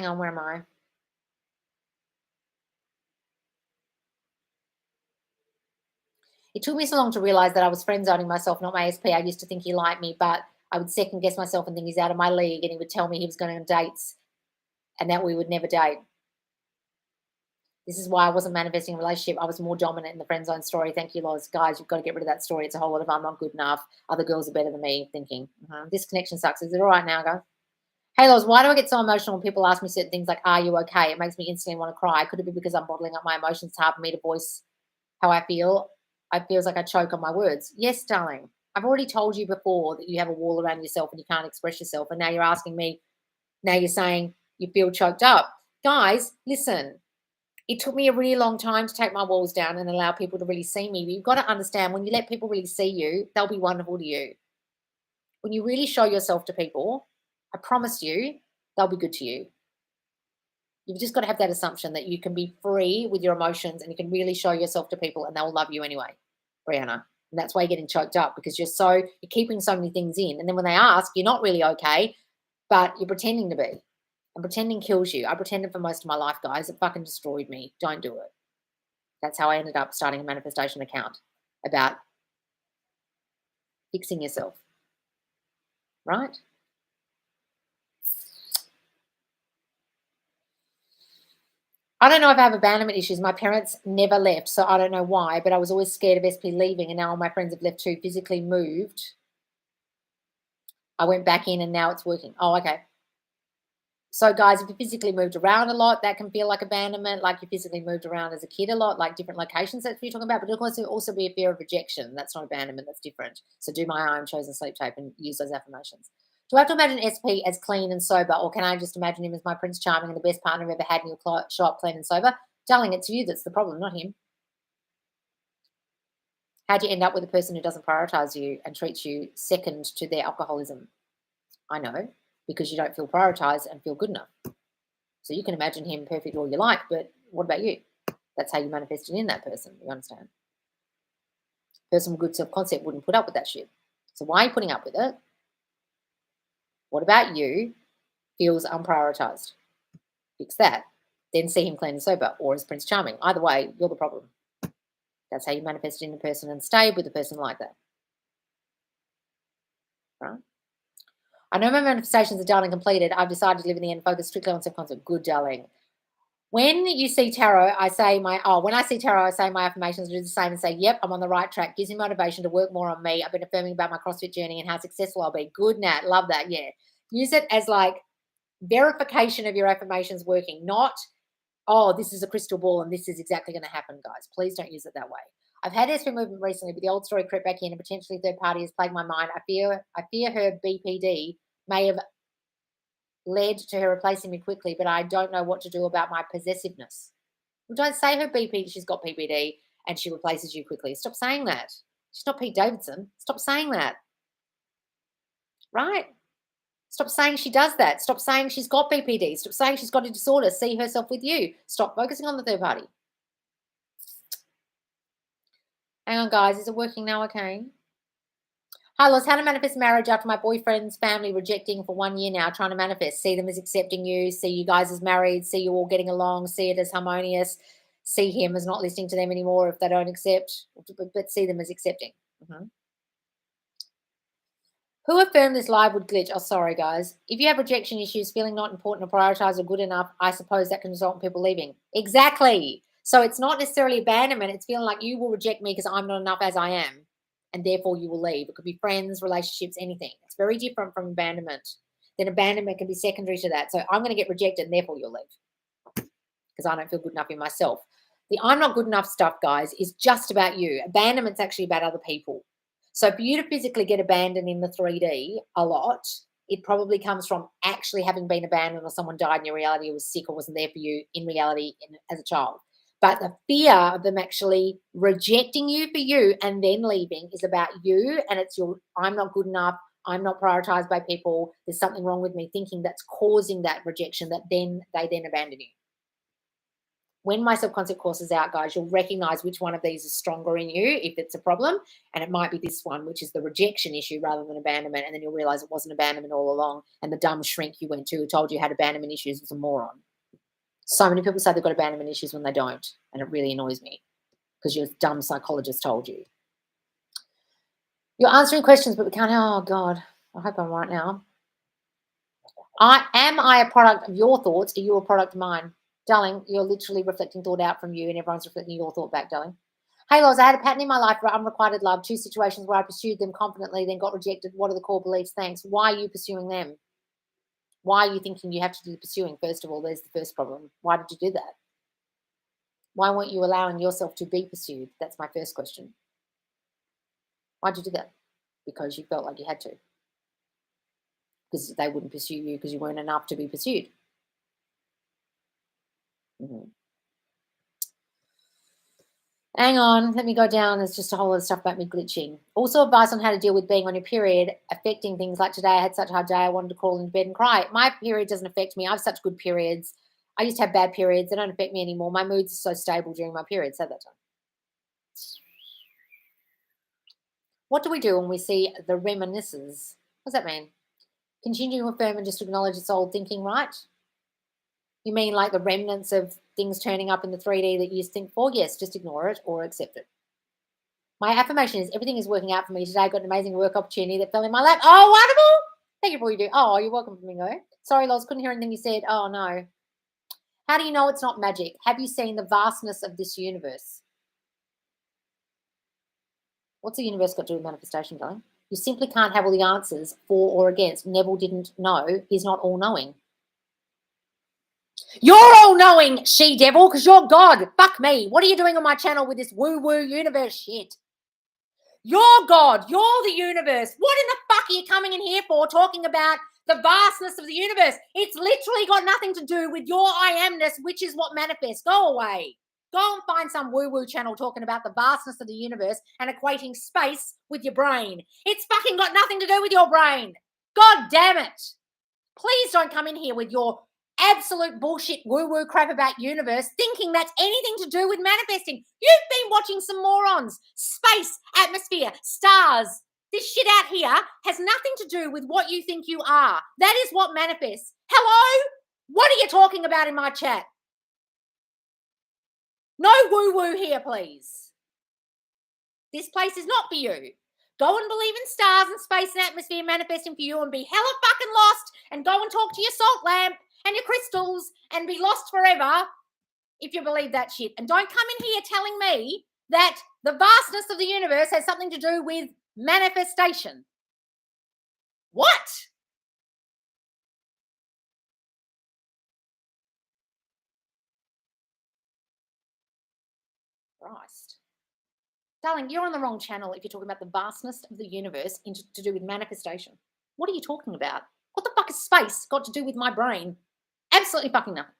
on, where am I? It took me so long to realize that I was friend zoning myself, not my SP. I used to think he liked me, but I would second guess myself and think he's out of my league, and he would tell me he was going on dates and that we would never date. This is why I wasn't manifesting a relationship. I was more dominant in the friend zone story. Thank you, Loz. Guys, you've got to get rid of that story. It's a whole lot of I'm not good enough. Other girls are better than me thinking. This connection sucks. Is it all right now, guys? Hey, Loz, why do I get so emotional when people ask me certain things like, are you okay? It makes me instantly want to cry. Could it be because I'm bottling up my emotions? It's hard for me to voice how I feel. It feels like I choke on my words. Yes, darling. I've already told you before that you have a wall around yourself and you can't express yourself. And now you're asking me, now you're saying you feel choked up. Guys, listen. It took me a really long time to take my walls down and allow people to really see me. But you've got to understand, when you let people really see you, they'll be wonderful to you. When you really show yourself to people, I promise you, they'll be good to you. You've just got to have that assumption that you can be free with your emotions and you can really show yourself to people and they'll love you anyway, Brianna. And that's why you're getting choked up, because you're keeping so many things in. And then when they ask, you're not really okay, but you're pretending to be. And pretending kills you. I pretended for most of my life, guys. It fucking destroyed me. Don't do it. That's how I ended up starting a manifestation account about fixing yourself. Right? I don't know if I have abandonment issues. My parents never left, so I don't know why, but I was always scared of SP leaving, and now all my friends have left too. Physically moved. I went back in and now it's working. Oh, okay. So, guys, if you physically moved around a lot, that can feel like abandonment. Like you physically moved around as a kid a lot, like different locations. That's what you're talking about. But it can also be a fear of rejection. That's not abandonment. That's different. So do my own chosen sleep tape and use those affirmations. Do I have to imagine SP as clean and sober, or can I just imagine him as my Prince Charming and the best partner I've ever had, and he'll show up clean and sober? Darling, it's you that's the problem, not him. How'd you end up with a person who doesn't prioritize you and treats you second to their alcoholism? I know, because you don't feel prioritized and feel good enough. So you can imagine him perfect all you like, but what about you? That's how you manifested in that person. You understand? Person with good self-concept wouldn't put up with that shit. So why are you putting up with it? What about you feels unprioritized? Fix that. Then see him clean and sober, or as Prince Charming. Either way, you're the problem. That's how you manifest in a person and stay with a person like that. Right? I know my manifestations are done and completed. I've decided to live in the end, focus strictly on self-concept. Good, darling. When you see tarot, when I see tarot, I say my affirmations, do the same and say, yep, I'm on the right track. Gives me motivation to work more on me. I've been affirming about my CrossFit journey and how successful I'll be. Good, Nat. Love that. Yeah. Use it as like verification of your affirmations working, not, oh, this is a crystal ball and this is exactly going to happen, guys. Please don't use it that way. I've had SP movement recently, but the old story crept back in and potentially third party has plagued my mind. I fear her BPD may have led to her replacing me quickly, but I don't know what to do about my possessiveness. Well, don't say her BP, she's got PPD and she replaces you quickly. Stop saying that. She's not Pete Davidson. Stop saying that. Right? Stop saying she does that. Stop saying she's got PPD. Stop saying she's got a disorder. See herself with you. Stop focusing on the third party. Hang on, guys. Is it working now? Okay. Hi, Loz. How to manifest marriage after my boyfriend's family rejecting for 1 year now, trying to manifest. See them as accepting you. See you guys as married. See you all getting along. See it as harmonious. See him as not listening to them anymore if they don't accept. But see them as accepting. Who affirmed this live would glitch? Oh, sorry, guys. If you have rejection issues, feeling not important or prioritized or good enough, I suppose that can result in people leaving. Exactly. So it's not necessarily abandonment. It's feeling like you will reject me because I'm not enough as I am, and therefore you will leave. It could be friends, relationships, anything. It's very different from abandonment. Then abandonment can be secondary to that. So I'm going to get rejected, and therefore you'll leave because I don't feel good enough in myself. The I'm not good enough stuff, guys, is just about you. Abandonment's actually about other people. So for you to physically get abandoned in the 3D a lot, it probably comes from actually having been abandoned or someone died in your reality or was sick or wasn't there for you in reality as a child. But the fear of them actually rejecting you for you and then leaving is about you, and it's your I'm not good enough, I'm not prioritized by people, there's something wrong with me, thinking that's causing that rejection that then they then abandon you. When my subconcept course is out, guys, you'll recognize which one of these is stronger in you if it's a problem. And it might be this one, which is the rejection issue rather than abandonment. And then you'll realize it wasn't abandonment all along. And the dumb shrink you went to who told you had abandonment issues was a moron. So many people say they've got abandonment issues when they don't. And it really annoys me because your dumb psychologist told you. You're answering questions, but we can't. Oh, God. I hope I'm right now. Am I a product of your thoughts? Are you a product of mine? Darling, you're literally reflecting thought out from you and everyone's reflecting your thought back, darling. Hey, Loz, I had a pattern in my life for unrequited love, 2 situations where I pursued them confidently, then got rejected. What are the core beliefs? Thanks. Why are you pursuing them? Why are you thinking you have to do the pursuing? First of all, there's the first problem. Why did you do that? Why weren't you allowing yourself to be pursued? That's my first question. Why'd you do that? Because you felt like you had to. Because they wouldn't pursue you because you weren't enough to be pursued. Hang on, let me go down. There's just a whole lot of stuff about me glitching. Also advice on how to deal with being on your period, affecting things like today. I had such a hard day. I wanted to crawl into bed and cry. My period doesn't affect me. I have such good periods. I used to have bad periods. They don't affect me anymore. My mood's so stable during my periods at that time. What do we do when we see the reminiscences? What does that mean? Continue to affirm and just acknowledge it's old thinking, right? You mean like the remnants of things turning up in the 3D that you used to think for? Yes, just ignore it or accept it. My affirmation is everything is working out for me today. I got an amazing work opportunity that fell in my lap. Oh, wonderful. Thank you for what you do. Oh, you're welcome, Flamingo. Sorry, Loz, couldn't hear anything you said. Oh, no. How do you know it's not magic? Have you seen the vastness of this universe? What's the universe got to do with manifestation, darling? You simply can't have all the answers for or against. Neville didn't know. He's not all-knowing. You're all-knowing, she-devil, because you're God. Fuck me. What are you doing on my channel with this woo-woo universe shit? You're God. You're the universe. What in the fuck are you coming in here for talking about the vastness of the universe? It's literally got nothing to do with your I amness, which is what manifests. Go away. Go and find some woo-woo channel talking about the vastness of the universe and equating space with your brain. It's fucking got nothing to do with your brain. God damn it. Please don't come in here with your absolute bullshit woo-woo crap about universe thinking that's anything to do with manifesting. You've been watching some morons. Space, atmosphere, stars. This shit out here has nothing to do with what you think you are. That is what manifests. Hello? What are you talking about in my chat? No woo-woo here, please. This place is not for you. Go and believe in stars and space and atmosphere manifesting for you and be hella fucking lost and go and talk to your salt lamp and your crystals and be lost forever if you believe that shit. And don't come in here telling me that the vastness of the universe has something to do with manifestation. What? Christ. Darling, you're on the wrong channel if you're talking about the vastness of the universe to do with manifestation. What are you talking about? What the fuck has space got to do with my brain? Absolutely fucking nothing.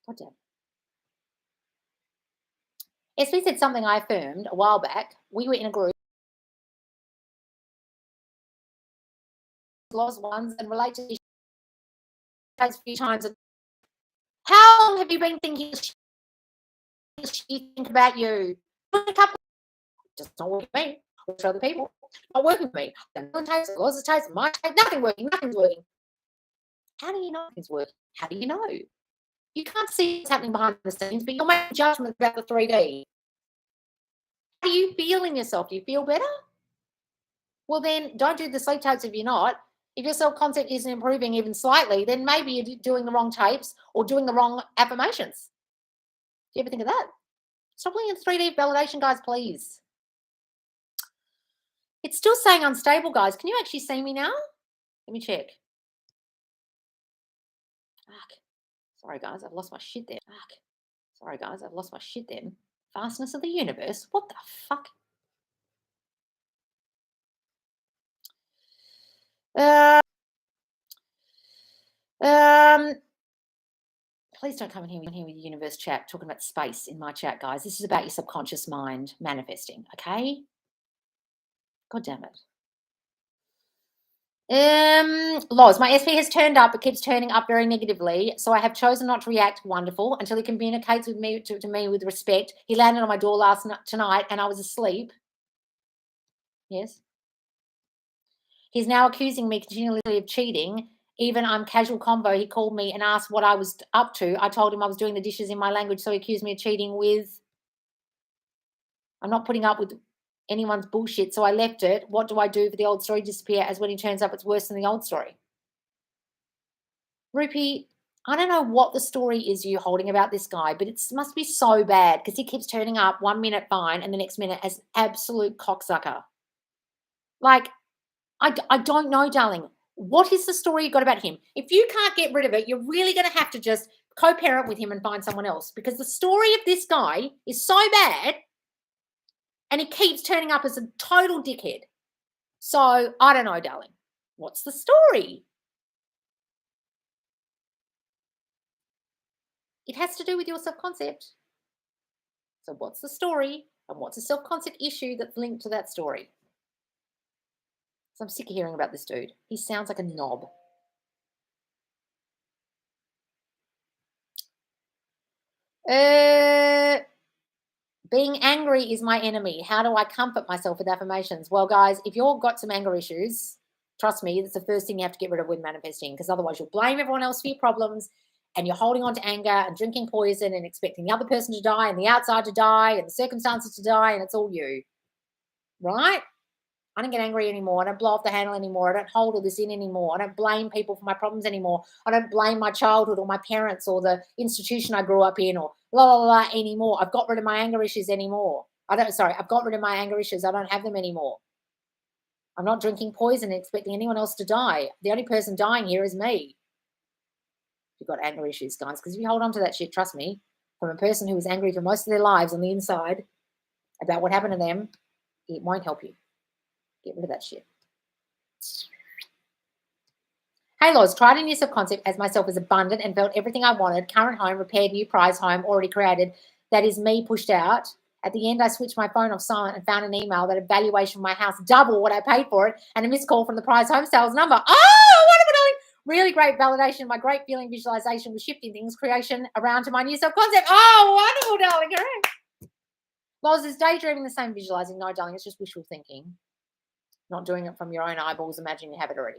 God damn. SB said something I affirmed a while back. We were in a group. lost ones and relate to this a few times. How long have you been thinking she think about you? A couple, just not working for me. For other people, not working for me. Laws of taste, my taste, nothing working, nothing's working. How do you know nothing's working? How do you know? You can't see what's happening behind the scenes, but you'll make judgments about the 3D. How do you feel in yourself? Do you feel better? Well, then don't do the sleep tapes if you're not. If your self-concept isn't improving even slightly, then maybe you're doing the wrong tapes or doing the wrong affirmations. Do you ever think of that? Stop looking at 3D validation, guys, please. It's still saying unstable, guys. Can you actually see me now? Let me check. Fuck. Sorry, guys, I've lost my shit there. Fuck. Sorry, guys, I've lost my shit then. Vastness of the universe. What the fuck? Please don't come in here with the universe chat talking about space in my chat, guys. This is about your subconscious mind manifesting, okay? God damn it. Loz, my SP has turned up. It keeps turning up very negatively. So I have chosen not to react. Wonderful. Until he communicates with me to me with respect. He landed on my door tonight and I was asleep. Yes. He's now accusing me continually of cheating. Even on casual convo, he called me and asked what I was up to. I told him I was doing the dishes in my language, so he accused me of cheating with. I'm not putting up with anyone's bullshit, so I left it. What do I do for the old story disappear, as when he turns up, it's worse than the old story? Rupi, I don't know what the story is you're holding about this guy, but it must be so bad because he keeps turning up 1 minute fine and the next minute as an absolute cocksucker. Like, I don't know, darling. What is the story you got about him? If you can't get rid of it, you're really going to have to just co-parent with him and find someone else, because the story of this guy is so bad and he keeps turning up as a total dickhead. So I don't know, darling. What's the story? It has to do with your self-concept. So what's the story and what's a self-concept issue that's linked to that story? So I'm sick of hearing about this dude. He sounds like a knob. Being angry is my enemy. How do I comfort myself with affirmations? Well, guys, if you've got some anger issues, trust me, that's the first thing you have to get rid of with manifesting, because otherwise you'll blame everyone else for your problems and you're holding on to anger and drinking poison and expecting the other person to die and the outside to die and the circumstances to die, and it's all you, right? I don't get angry anymore. I don't blow off the handle anymore. I don't hold all this in anymore. I don't blame people for my problems anymore. I don't blame my childhood or my parents or the institution I grew up in or blah, blah, blah anymore. I've got rid of my anger issues anymore. I've got rid of my anger issues. I don't have them anymore. I'm not drinking poison and expecting anyone else to die. The only person dying here is me. You've got anger issues, guys, because if you hold on to that shit, trust me, from a person who was angry for most of their lives on the inside about what happened to them, it won't help you. Get rid of that shit. Hey, Loz, tried a new subconcept as myself as abundant and felt everything I wanted. Current home, repaired, new prize home, already created. That is me pushed out. At the end, I switched my phone off silent and found an email that a valuation of my house double what I paid for it and a missed call from the prize home sales number. Oh, what am I doing? Really great validation. My great feeling visualization was shifting things, creation around to my new subconcept. Oh, wonderful, darling. Correct. Loz, is daydreaming the same visualizing? No, darling, it's just wishful thinking. Not doing it from your own eyeballs, imagine you have it already.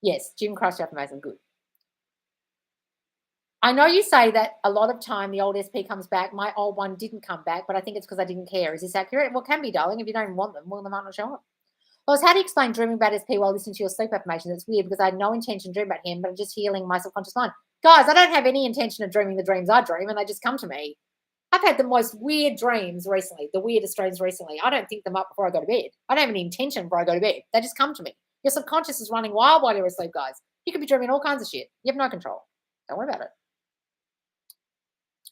Yes, Jim crushed affirmation, good. I know you say that a lot of time the old SP comes back. My old one didn't come back, but I think it's because I didn't care. Is this accurate? Well, it can be, darling. If you don't want them, well, they might not show up. Loz, how do you explain dreaming about SP while listening to your sleep affirmations? It's weird because I had no intention to dream about him, but I'm just healing my subconscious mind. Guys, I don't have any intention of dreaming the dreams I dream, and they just come to me. I've had the most weird dreams recently, the weirdest dreams recently. I don't think them up before I go to bed. I don't have any intention before I go to bed. They just come to me. Your subconscious is running wild while you're asleep, guys. You could be dreaming all kinds of shit. You have no control. Don't worry about it.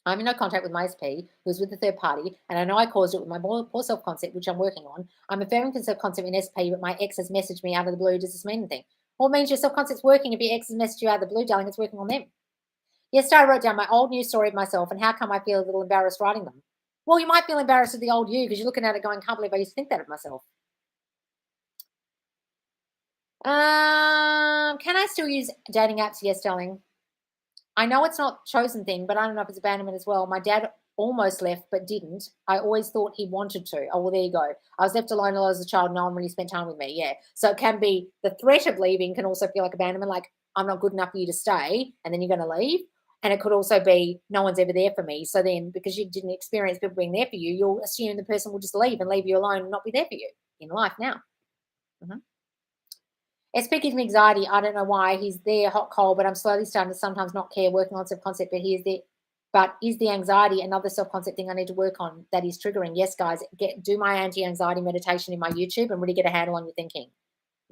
I'm in no contact with my SP, who's with the third party, and I know I caused it with my poor self-concept, which I'm working on. I'm affirming for self-concept in SP, but my ex has messaged me out of the blue. Does this mean anything? Well, it means your self-concept's working. If your ex has messaged you out of the blue, darling, it's working on them. Yesterday, I wrote down my old news story of myself and how come I feel a little embarrassed writing them. Well, you might feel embarrassed with the old you because you're looking at it going, can't believe I used to think that of myself. Can I still use dating apps? Yes, darling. I know it's not chosen thing, but I don't know if it's abandonment as well. My dad almost left, but didn't. I always thought he wanted to. Oh, well, there you go. I was left alone as a child. No one really spent time with me. Yeah. So it can be the threat of leaving can also feel like abandonment, like I'm not good enough for you to stay, and then you're going to leave. And it could also be no one's ever there for me. So then because you didn't experience people being there for you, you'll assume the person will just leave and leave you alone and not be there for you in life now. Mm-hmm. SP gives me anxiety. I don't know why. He's there, hot, cold, but I'm slowly starting to sometimes not care, working on self-concept, but he is there. But is the anxiety another self-concept thing I need to work on that is triggering? Yes, guys, do my anti-anxiety meditation in my YouTube and really get a handle on your thinking.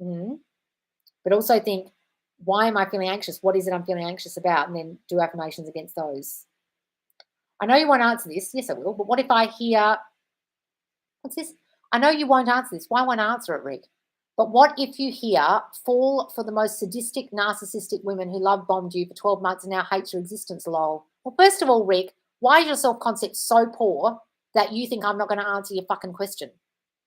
Mm-hmm. But also think, why am I feeling anxious? What is it I'm feeling anxious about? And then do affirmations against those. I know you won't answer this. Yes, I will. But what if I hear, what's this? I know you won't answer this. Why won't I answer it, Rick? But what if you hear, fall for the most sadistic, narcissistic women who love bombed you for 12 months and now hates your existence, lol? Well, first of all, Rick, why is your self-concept so poor that you think I'm not going to answer your fucking question?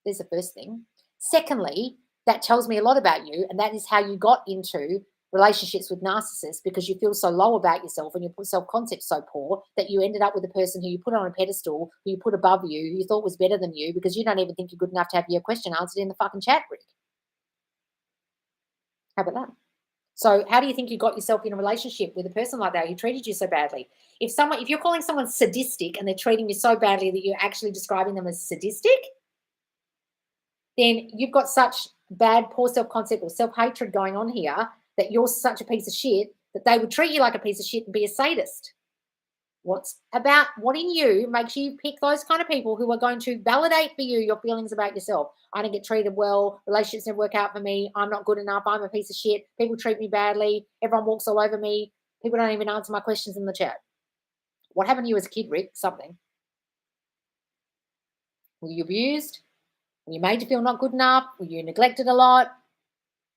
There's the first thing. Secondly, that tells me a lot about you, and that is how you got into relationships with narcissists, because you feel so low about yourself and your self-concept so poor that you ended up with a person who you put on a pedestal, who you put above you, who you thought was better than you, because you don't even think you're good enough to have your question answered in the fucking chat, Rick. How about that? So how do you think you got yourself in a relationship with a person like that who treated you so badly? If you're calling someone sadistic and they're treating you so badly that you're actually describing them as sadistic, then you've got such bad, poor self-concept or self-hatred going on here that you're such a piece of shit that they would treat you like a piece of shit and be a sadist. What in you makes you pick those kind of people who are going to validate for you your feelings about yourself? I don't get treated well. Relationships never work out for me. I'm not good enough. I'm a piece of shit. People treat me badly. Everyone walks all over me. People don't even answer my questions in the chat. What happened to you as a kid, Rick? Something. Were you abused? Were you made to feel not good enough? Were you neglected a lot?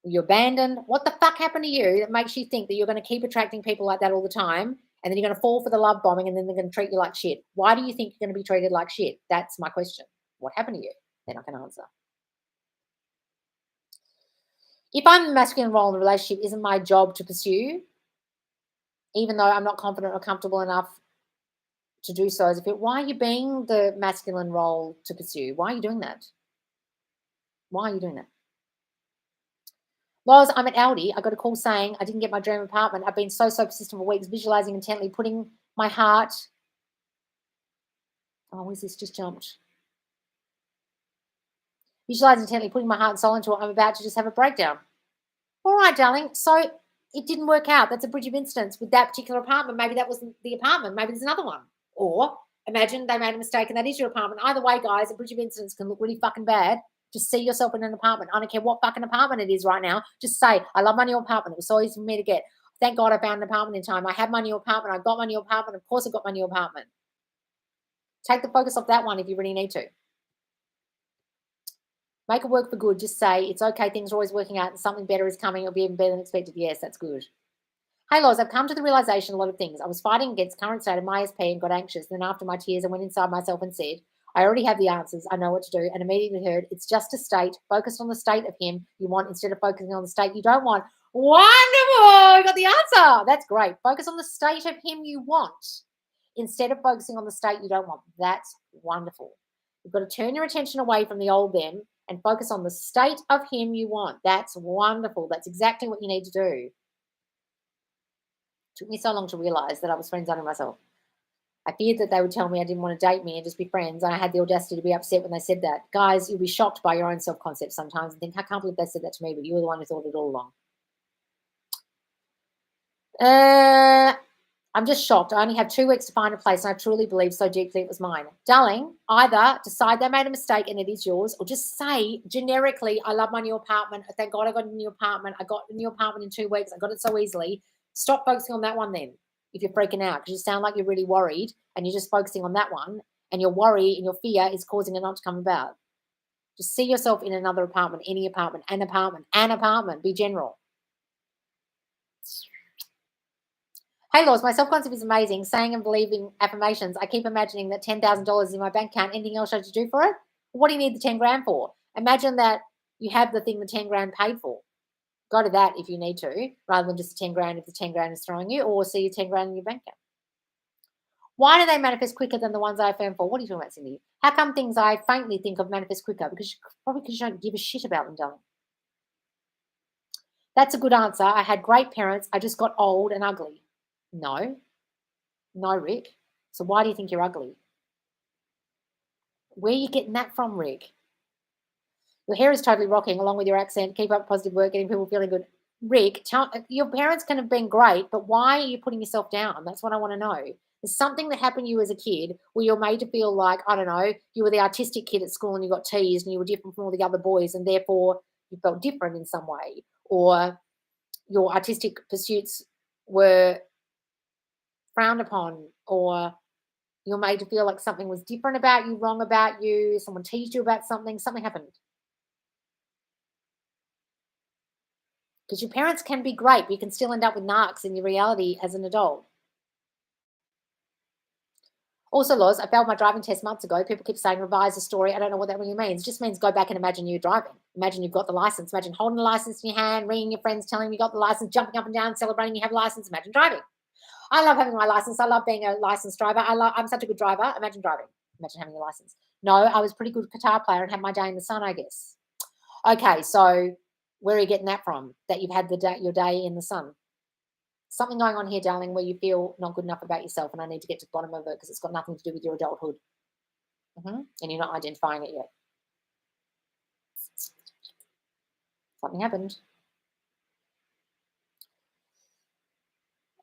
Were you abandoned? What the fuck happened to you that makes you think that you're going to keep attracting people like that all the time, and then you're going to fall for the love bombing, and then they're going to treat you like shit? Why do you think you're going to be treated like shit? That's my question. What happened to you? Then I can answer. If I'm the masculine role in the relationship, isn't my job to pursue, even though I'm not confident or comfortable enough to do so as a fit? Why are you being the masculine role to pursue? Why are you doing that? Why are you doing that? Loz, I'm at Aldi. I got a call saying I didn't get my dream apartment. I've been so persistent for weeks, visualizing intently, putting my heart. Oh, where's this? Just jumped. Visualizing intently, putting my heart and soul into it. I'm about to just have a breakdown. All right, darling. So it didn't work out. That's a bridge of incidents with that particular apartment. Maybe that wasn't the apartment. Maybe there's another one. Or imagine they made a mistake and that is your apartment. Either way, guys, a bridge of incidents can look really fucking bad. Just see yourself in an apartment. I don't care what fucking apartment it is right now. Just say, I love my new apartment. It was so easy for me to get. Thank God I found an apartment in time. I had my new apartment. I got my new apartment. Of course I got my new apartment. Take the focus off that one if you really need to. Make it work for good. Just say, it's okay. Things are always working out and something better is coming. It'll be even better than expected. Yes, that's good. Hey, Loz, I've come to the realization a lot of things. I was fighting against current state of my SP and got anxious. Then after my tears, I went inside myself and said, I already have the answers. I know what to do. And immediately heard, it's just a state. Focus on the state of him you want instead of focusing on the state you don't want. Wonderful. We got the answer. That's great. Focus on the state of him you want instead of focusing on the state you don't want. That's wonderful. You've got to turn your attention away from the old them and focus on the state of him you want. That's wonderful. That's exactly what you need to do. It took me so long to realize that I was friend zoning myself. I feared that they would tell me I didn't want to date me and just be friends. And I had the audacity to be upset when they said that. Guys, you'll be shocked by your own self-concept sometimes and think, I can't believe they said that to me, but you were the one who thought it all along. I'm just shocked. I only have 2 weeks to find a place, and I truly believe so deeply it was mine. Darling, either decide they made a mistake and it is yours, or just say generically, I love my new apartment. Thank God I got a new apartment. I got a new apartment in 2 weeks. I got it so easily. Stop focusing on that one then if you're freaking out, because you sound like you're really worried and you're just focusing on that one, and your worry and your fear is causing it not to come about. Just see yourself in another apartment, any apartment, an apartment. Be general. Hey, Laws, my self-concept is amazing. Saying and believing affirmations. I keep imagining that $10,000 is in my bank account. Anything else I should do for it? What do you need the 10 grand for? Imagine that you have the thing the 10 grand paid for. Go to that if you need to, rather than just 10 grand if the 10 grand is throwing you, or see your 10 grand in your bank account. Why do they manifest quicker than the ones I affirm for? What are you talking about, Cindy? How come things I faintly think of manifest quicker? Probably because you don't give a shit about them, darling. That's a good answer. I had great parents. I just got old and ugly. No, Rick. So why do you think you're ugly? Where are you getting that from, Rick? Your hair is totally rocking along with your accent. Keep up positive work, getting people feeling good. Rick, your parents can have been great, but why are you putting yourself down? That's what I want to know. There's something that happened to you as a kid where you're made to feel like, I don't know, you were the artistic kid at school and you got teased and you were different from all the other boys and therefore you felt different in some way. Or your artistic pursuits were frowned upon, or you're made to feel like something was different about you, wrong about you, someone teased you about something happened. Because your parents can be great, but you can still end up with narcs in your reality as an adult. Also, Loz, I failed my driving test months ago. People keep saying revise the story. I don't know what that really means. It just means go back and imagine you're driving. Imagine you've got the license. Imagine holding the license in your hand, ringing your friends, telling them you got the license, jumping up and down, celebrating you have a license. Imagine driving. I love having my license. I love being a licensed driver. I'm such a good driver. Imagine driving. Imagine having a license. No, I was a pretty good guitar player and had my day in the sun, I guess. Okay, so where are you getting that from? That you've had your day in the sun? Something going on here, darling, where you feel not good enough about yourself, and I need to get to the bottom of it because it's got nothing to do with your adulthood. And you're not identifying it yet. Something happened.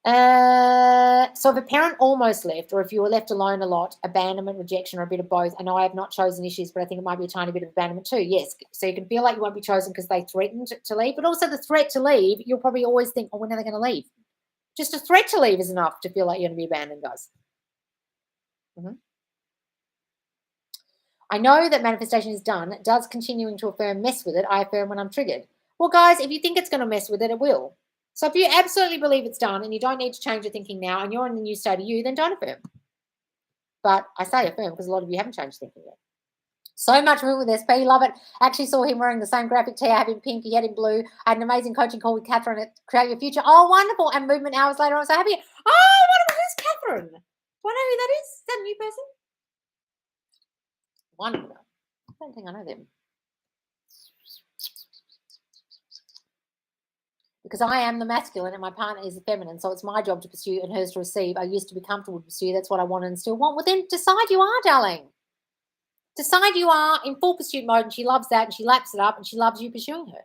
So if a parent almost left, or if you were left alone a lot, abandonment, rejection, or a bit of both. I know I have not chosen issues, but I think it might be a tiny bit of abandonment too. Yes. So you can feel like you won't be chosen because they threatened to leave, but also the threat to leave, you'll probably always think, oh, when are they going to leave? Just a threat to leave is enough to feel like you're going to be abandoned, guys. I know that manifestation is done. Does continuing to affirm mess with it? I affirm when I'm triggered. Well, guys, if you think it's going to mess with it, it will. So if you absolutely believe it's done and you don't need to change your thinking now and you're in the new state of you, then don't affirm. But I say affirm because a lot of you haven't changed thinking yet. So much movement with SP, love it. Actually saw him wearing the same graphic tee. I have in pink, he had in blue. I had an amazing coaching call with Catherine at Create Your Future. Oh, wonderful. And movement hours later, I'm so happy. Oh, wonderful. Who's Catherine? Do I know who that is? Is that a new person? Wonderful. I don't think I know them. Because I am the masculine and my partner is the feminine, so it's my job to pursue and hers to receive. I used to be comfortable to pursue. That's what I want and still want. Well, then decide you are, darling. Decide you are in full pursuit mode and she loves that and she laps it up and she loves you pursuing her.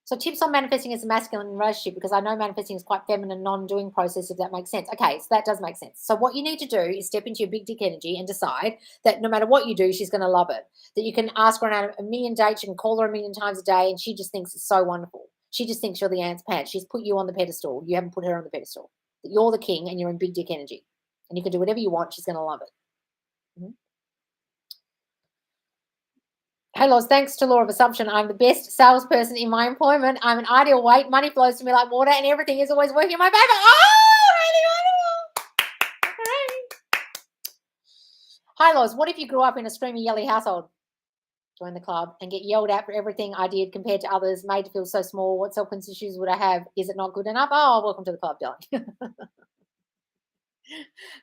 So tips on manifesting as a masculine relationship, because I know manifesting is quite feminine, non-doing process, if that makes sense. Okay, so that does make sense. So what you need to do is step into your big dick energy and decide that no matter what you do, she's going to love it. That you can ask her on a million dates, you can call her a million times a day, and she just thinks it's so wonderful. She just thinks you're the ant's pants. She's put you on the pedestal. You haven't put her on the pedestal. That you're the king and you're in big dick energy. And you can do whatever you want. She's going to love it. Hey, Loz, thanks to law of assumption, I'm the best salesperson in my employment. I'm an ideal weight. Money flows to me like water and everything is always working in my favor. Oh, really wonderful. Great. Hi, Loz, what if you grew up in a screamy, yelly household? Join the club and get yelled at for everything I did compared to others, made to feel so small. What self-confidence issues would I have? Is it not good enough? Oh, welcome to the club, darling.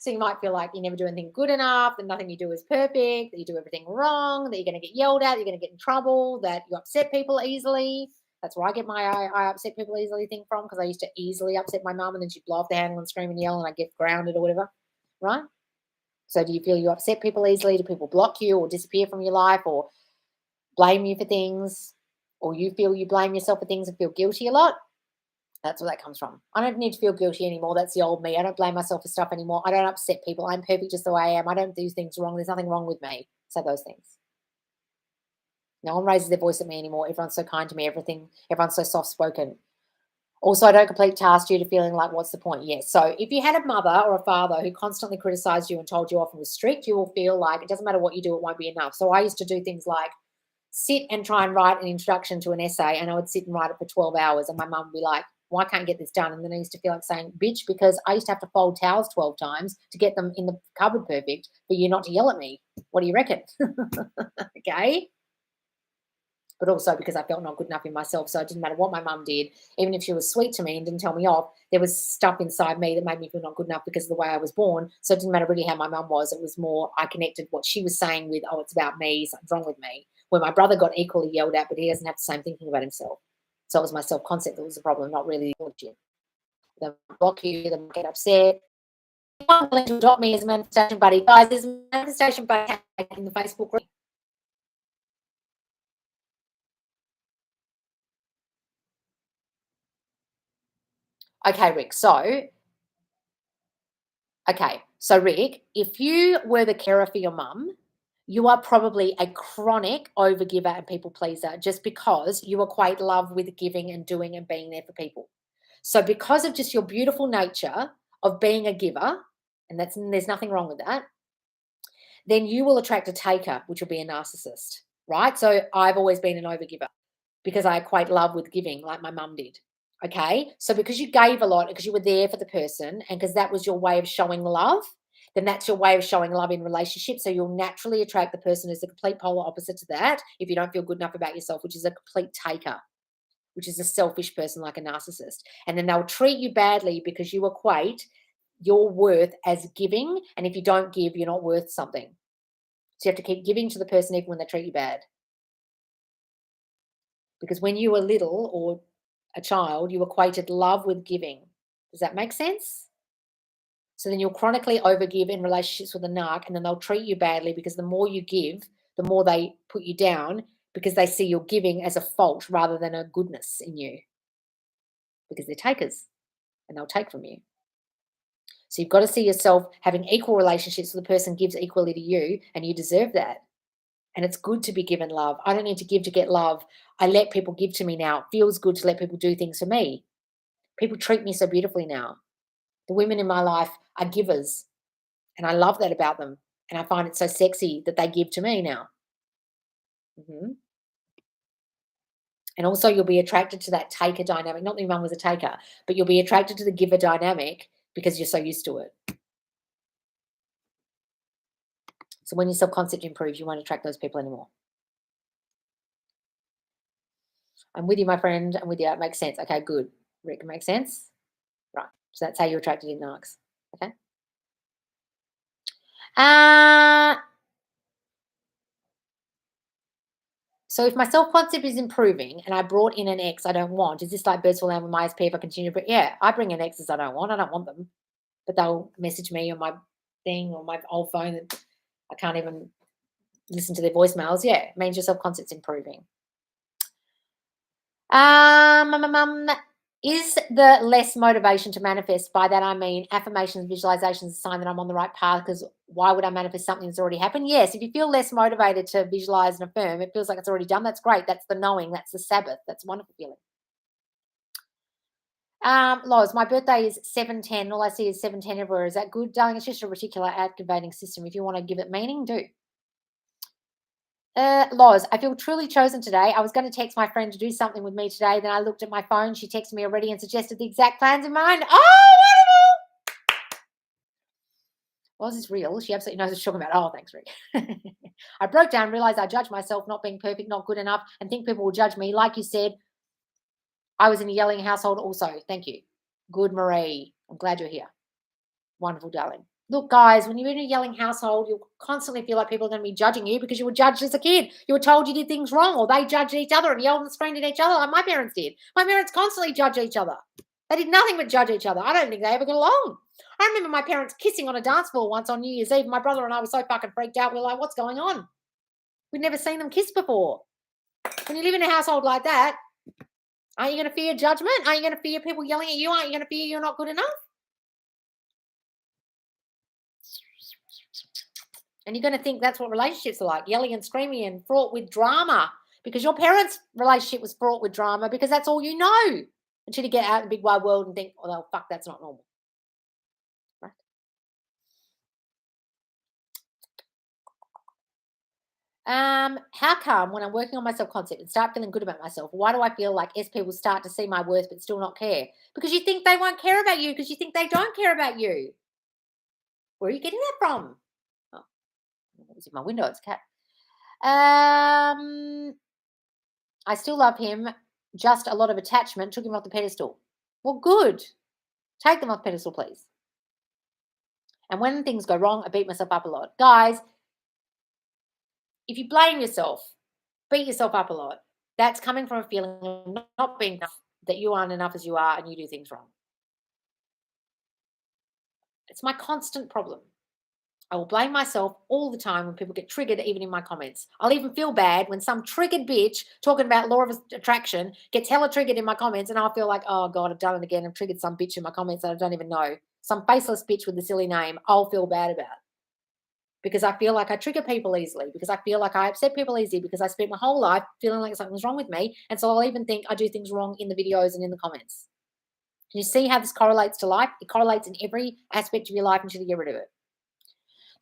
So you might feel like you never do anything good enough, that nothing you do is perfect, that you do everything wrong, that you're going to get yelled at, you're going to get in trouble, that you upset people easily. That's where I get my I upset people easily thing from, because I used to easily upset my mum and then she'd blow off the handle and scream and yell and I'd get grounded or whatever, right? So do you feel you upset people easily? Do people block you or disappear from your life or blame you for things? Or you feel you blame yourself for things and feel guilty a lot? That's where that comes from. I don't need to feel guilty anymore. That's the old me. I don't blame myself for stuff anymore. I don't upset people. I'm perfect just the way I am. I don't do things wrong. There's nothing wrong with me. Say those things. No one raises their voice at me anymore. Everyone's so kind to me. Everyone's so soft-spoken. Also, I don't complete tasks due to feeling like, what's the point? Yes. So if you had a mother or a father who constantly criticized you and told you off and was strict, you will feel like it doesn't matter what you do, it won't be enough. So I used to do things like sit and try and write an introduction to an essay, and I would sit and write it for 12 hours, and my mum would be like, why can't I get this done? And then I used to feel like saying, bitch, because I used to have to fold towels 12 times to get them in the cupboard perfect for you not to yell at me. What do you reckon? Okay. but also because I felt not good enough in myself. So it didn't matter what my mum did, even if she was sweet to me and didn't tell me off, there was stuff inside me that made me feel not good enough because of the way I was born. So it didn't matter really how my mum was. It was more, I connected what she was saying with, oh, it's about me, something's wrong with me. Where my brother got equally yelled at, but he doesn't have the same thinking about himself. So it was my self-concept that was the problem, not really the origin. They block you, they get upset. I'm willing to adopt me as a manifestation buddy. Guys, there's a manifestation buddy in the Facebook group. Okay, Rick. So Rick, if you were the carer for your mum, you are probably a chronic overgiver and people pleaser just because you equate love with giving and doing and being there for people. So because of just your beautiful nature of being a giver, and there's nothing wrong with that, then you will attract a taker, which will be a narcissist, right? So I've always been an overgiver because I equate love with giving like my mum did. Okay. So because you gave a lot, because you were there for the person and because that was your way of showing love, then that's your way of showing love in relationships. So you'll naturally attract the person who's the complete polar opposite to that if you don't feel good enough about yourself, which is a complete taker, which is a selfish person like a narcissist. And then they'll treat you badly because you equate your worth as giving. And if you don't give, you're not worth something. So you have to keep giving to the person even when they treat you bad. Because when you were little or a child, you equated love with giving. Does that make sense? So then you'll chronically overgive in relationships with a narc, and then they'll treat you badly because the more you give, the more they put you down because they see your giving as a fault rather than a goodness in you. Because they're takers and they'll take from you. So you've got to see yourself having equal relationships with the person gives equally to you, and you deserve that. And it's good to be given love. I don't need to give to get love. I let people give to me now. It feels good to let people do things for me. People treat me so beautifully now. The women in my life are givers, and I love that about them. And I find it so sexy that they give to me now. Mhm. And also, you'll be attracted to that taker dynamic. Not that your mum was a taker, but you'll be attracted to the giver dynamic because you're so used to it. So when your self-concept improves, you won't attract those people anymore. I'm with you, my friend. I'm with you. It makes sense. Okay, good. Rick, it makes sense? Right. So that's how you're attracted in narcs. Okay. Uh, so if my self-concept is improving and I brought in an ex I don't want, is this like birds will land with my SP if I continue? But yeah, I bring in exes I don't want. I don't want them. But they'll message me on my thing or my old phone and I can't even listen to their voicemails. Yeah, it means your self-concept's improving. Is the less motivation to manifest? By that I mean affirmations, visualizations, a sign that I'm on the right path, because why would I manifest something that's already happened? Yes, if you feel less motivated to visualize and affirm, it feels like it's already done. That's great. That's the knowing. That's the Sabbath. That's a wonderful feeling. Loz, my birthday is 7/10. All I see is 7/10 everywhere. Is that good, darling? It's just a reticular activating system. If you want to give it meaning, do. Loz, I feel truly chosen today. I was going to text my friend to do something with me today. Then I looked at my phone. She texted me already and suggested the exact plans in mind. Oh, wonderful. Loz is real. She absolutely knows what she's talking about. Oh, thanks, Rick. I broke down, realized I judge myself not being perfect, not good enough, and think people will judge me. Like you said, I was in a yelling household also. Thank you. Good, Marie. I'm glad you're here. Wonderful, darling. Look, guys, when you're in a yelling household, you'll constantly feel like people are going to be judging you because you were judged as a kid. You were told you did things wrong, or they judged each other and yelled and screamed at each other like my parents did. My parents constantly judged each other. They did nothing but judge each other. I don't think they ever got along. I remember my parents kissing on a dance floor once on New Year's Eve. My brother and I were so fucking freaked out. We were like, what's going on? We'd never seen them kiss before. When you live in a household like that, aren't you going to fear judgment? Aren't you going to fear people yelling at you? Aren't you going to fear you're not good enough? And you're going to think that's what relationships are like, yelling and screaming and fraught with drama, because your parents' relationship was fraught with drama because that's all you know until you get out in the big wide world and think, oh, fuck, that's not normal. Right? How come when I'm working on my self-concept and start feeling good about myself, why do I feel like SP will start to see my worth but still not care? Because you think they won't care about you because you think they don't care about you. Where are you getting that from? Oh, it was in my window. It's a cat. I still love him. Just a lot of attachment took him off the pedestal. Well, good. Take them off the pedestal, please. And when things go wrong, I beat myself up a lot. Guys, if you blame yourself, beat yourself up a lot, that's coming from a feeling of not being enough, that you aren't enough as you are and you do things wrong. It's my constant problem. I will blame myself all the time when people get triggered, even in my comments. I'll even feel bad when some triggered bitch talking about law of attraction gets hella triggered in my comments, and I'll feel like, oh God, I've done it again. I've triggered some bitch in my comments that I don't even know. Some faceless bitch with a silly name I'll feel bad about. Because I feel like I trigger people easily, because I feel like I upset people easily, because I spent my whole life feeling like something's wrong with me. And so I'll even think I do things wrong in the videos and in the comments. Can you see how this correlates to life? It correlates in every aspect of your life until you get rid of it.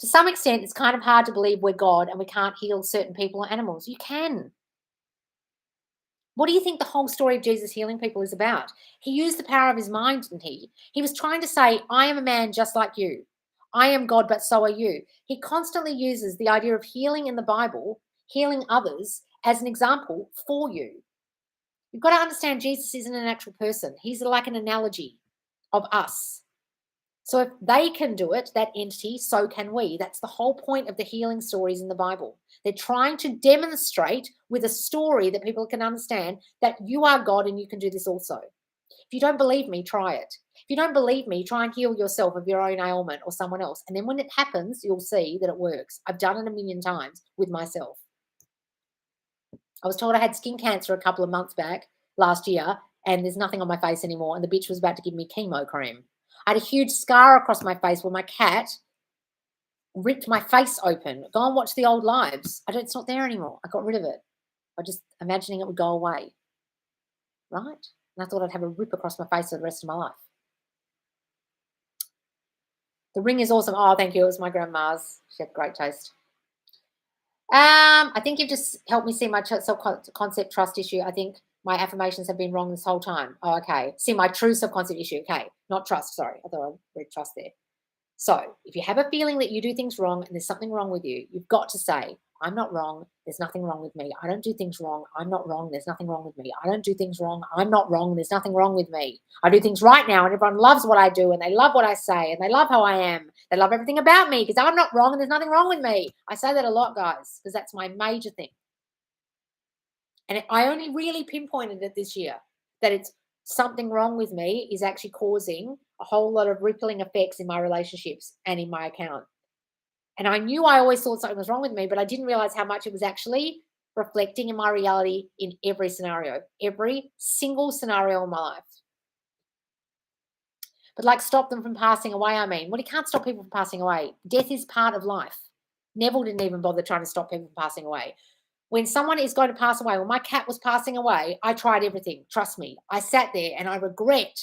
To some extent, it's kind of hard to believe we're God and we can't heal certain people or animals. You can. What do you think the whole story of Jesus healing people is about? He used the power of his mind, didn't he? He was trying to say, I am a man just like you. I am God, but so are you. He constantly uses the idea of healing in the Bible, healing others, as an example for you. You've got to understand Jesus isn't an actual person. He's like an analogy of us. So if they can do it, that entity, so can we. That's the whole point of the healing stories in the Bible. They're trying to demonstrate with a story that people can understand that you are God and you can do this also. If you don't believe me, try it. If you don't believe me, try and heal yourself of your own ailment or someone else. And then when it happens, you'll see that it works. I've done it 1,000,000 times with myself. I was told I had skin cancer a couple of months back last year, and there's nothing on my face anymore. And the bitch was about to give me chemo cream. I had a huge scar across my face where my cat ripped my face open. Go and watch the old lives. It's not there anymore. I got rid of it. I just imagining it would go away. Right? And I thought I'd have a rip across my face for the rest of my life. The ring is awesome. Oh, thank you. It was my grandma's. She had great taste. I think you've just helped me see my self-concept trust issue. I think my affirmations have been wrong this whole time. Oh, okay. See my true self-concept issue. Okay. Not trust. Sorry. I thought I read trust there. So if you have a feeling that you do things wrong and there's something wrong with you, you've got to say, I'm not wrong. There's nothing wrong with me. I don't do things wrong. I'm not wrong. There's nothing wrong with me. I don't do things wrong. I'm not wrong. There's nothing wrong with me. I do things right now and everyone loves what I do and they love what I say and they love how I am. They love everything about me because I'm not wrong and there's nothing wrong with me. I say that a lot, guys, because that's my major thing. And I only really pinpointed it this year, that it's something wrong with me is actually causing a whole lot of rippling effects in my relationships and in my account. And I knew I always thought something was wrong with me, but I didn't realize how much it was actually reflecting in my reality in every scenario, every single scenario in my life. But like stop them from passing away, I mean. Well, you can't stop people from passing away. Death is part of life. Neville didn't even bother trying to stop people from passing away. When someone is going to pass away, when my cat was passing away, I tried everything. Trust me. I sat there and I regret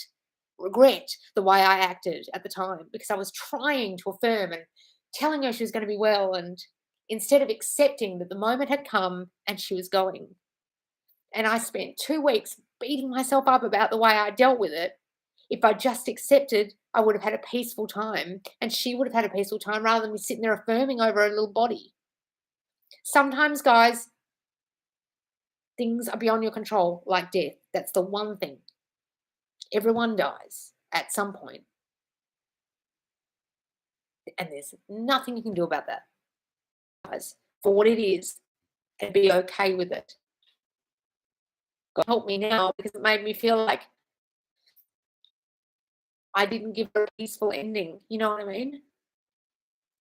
the way I acted at the time because I was trying to affirm and telling her she was going to be well, and instead of accepting that the moment had come and she was going. And I spent 2 weeks beating myself up about the way I dealt with it. If I just accepted, I would have had a peaceful time and she would have had a peaceful time rather than me sitting there affirming over her little body. Sometimes, guys, things are beyond your control, like death. That's the one thing. Everyone dies at some point. And there's nothing you can do about that. Guys, for what it is, and be okay with it. God help me now because it made me feel like I didn't give her a peaceful ending. You know what I mean?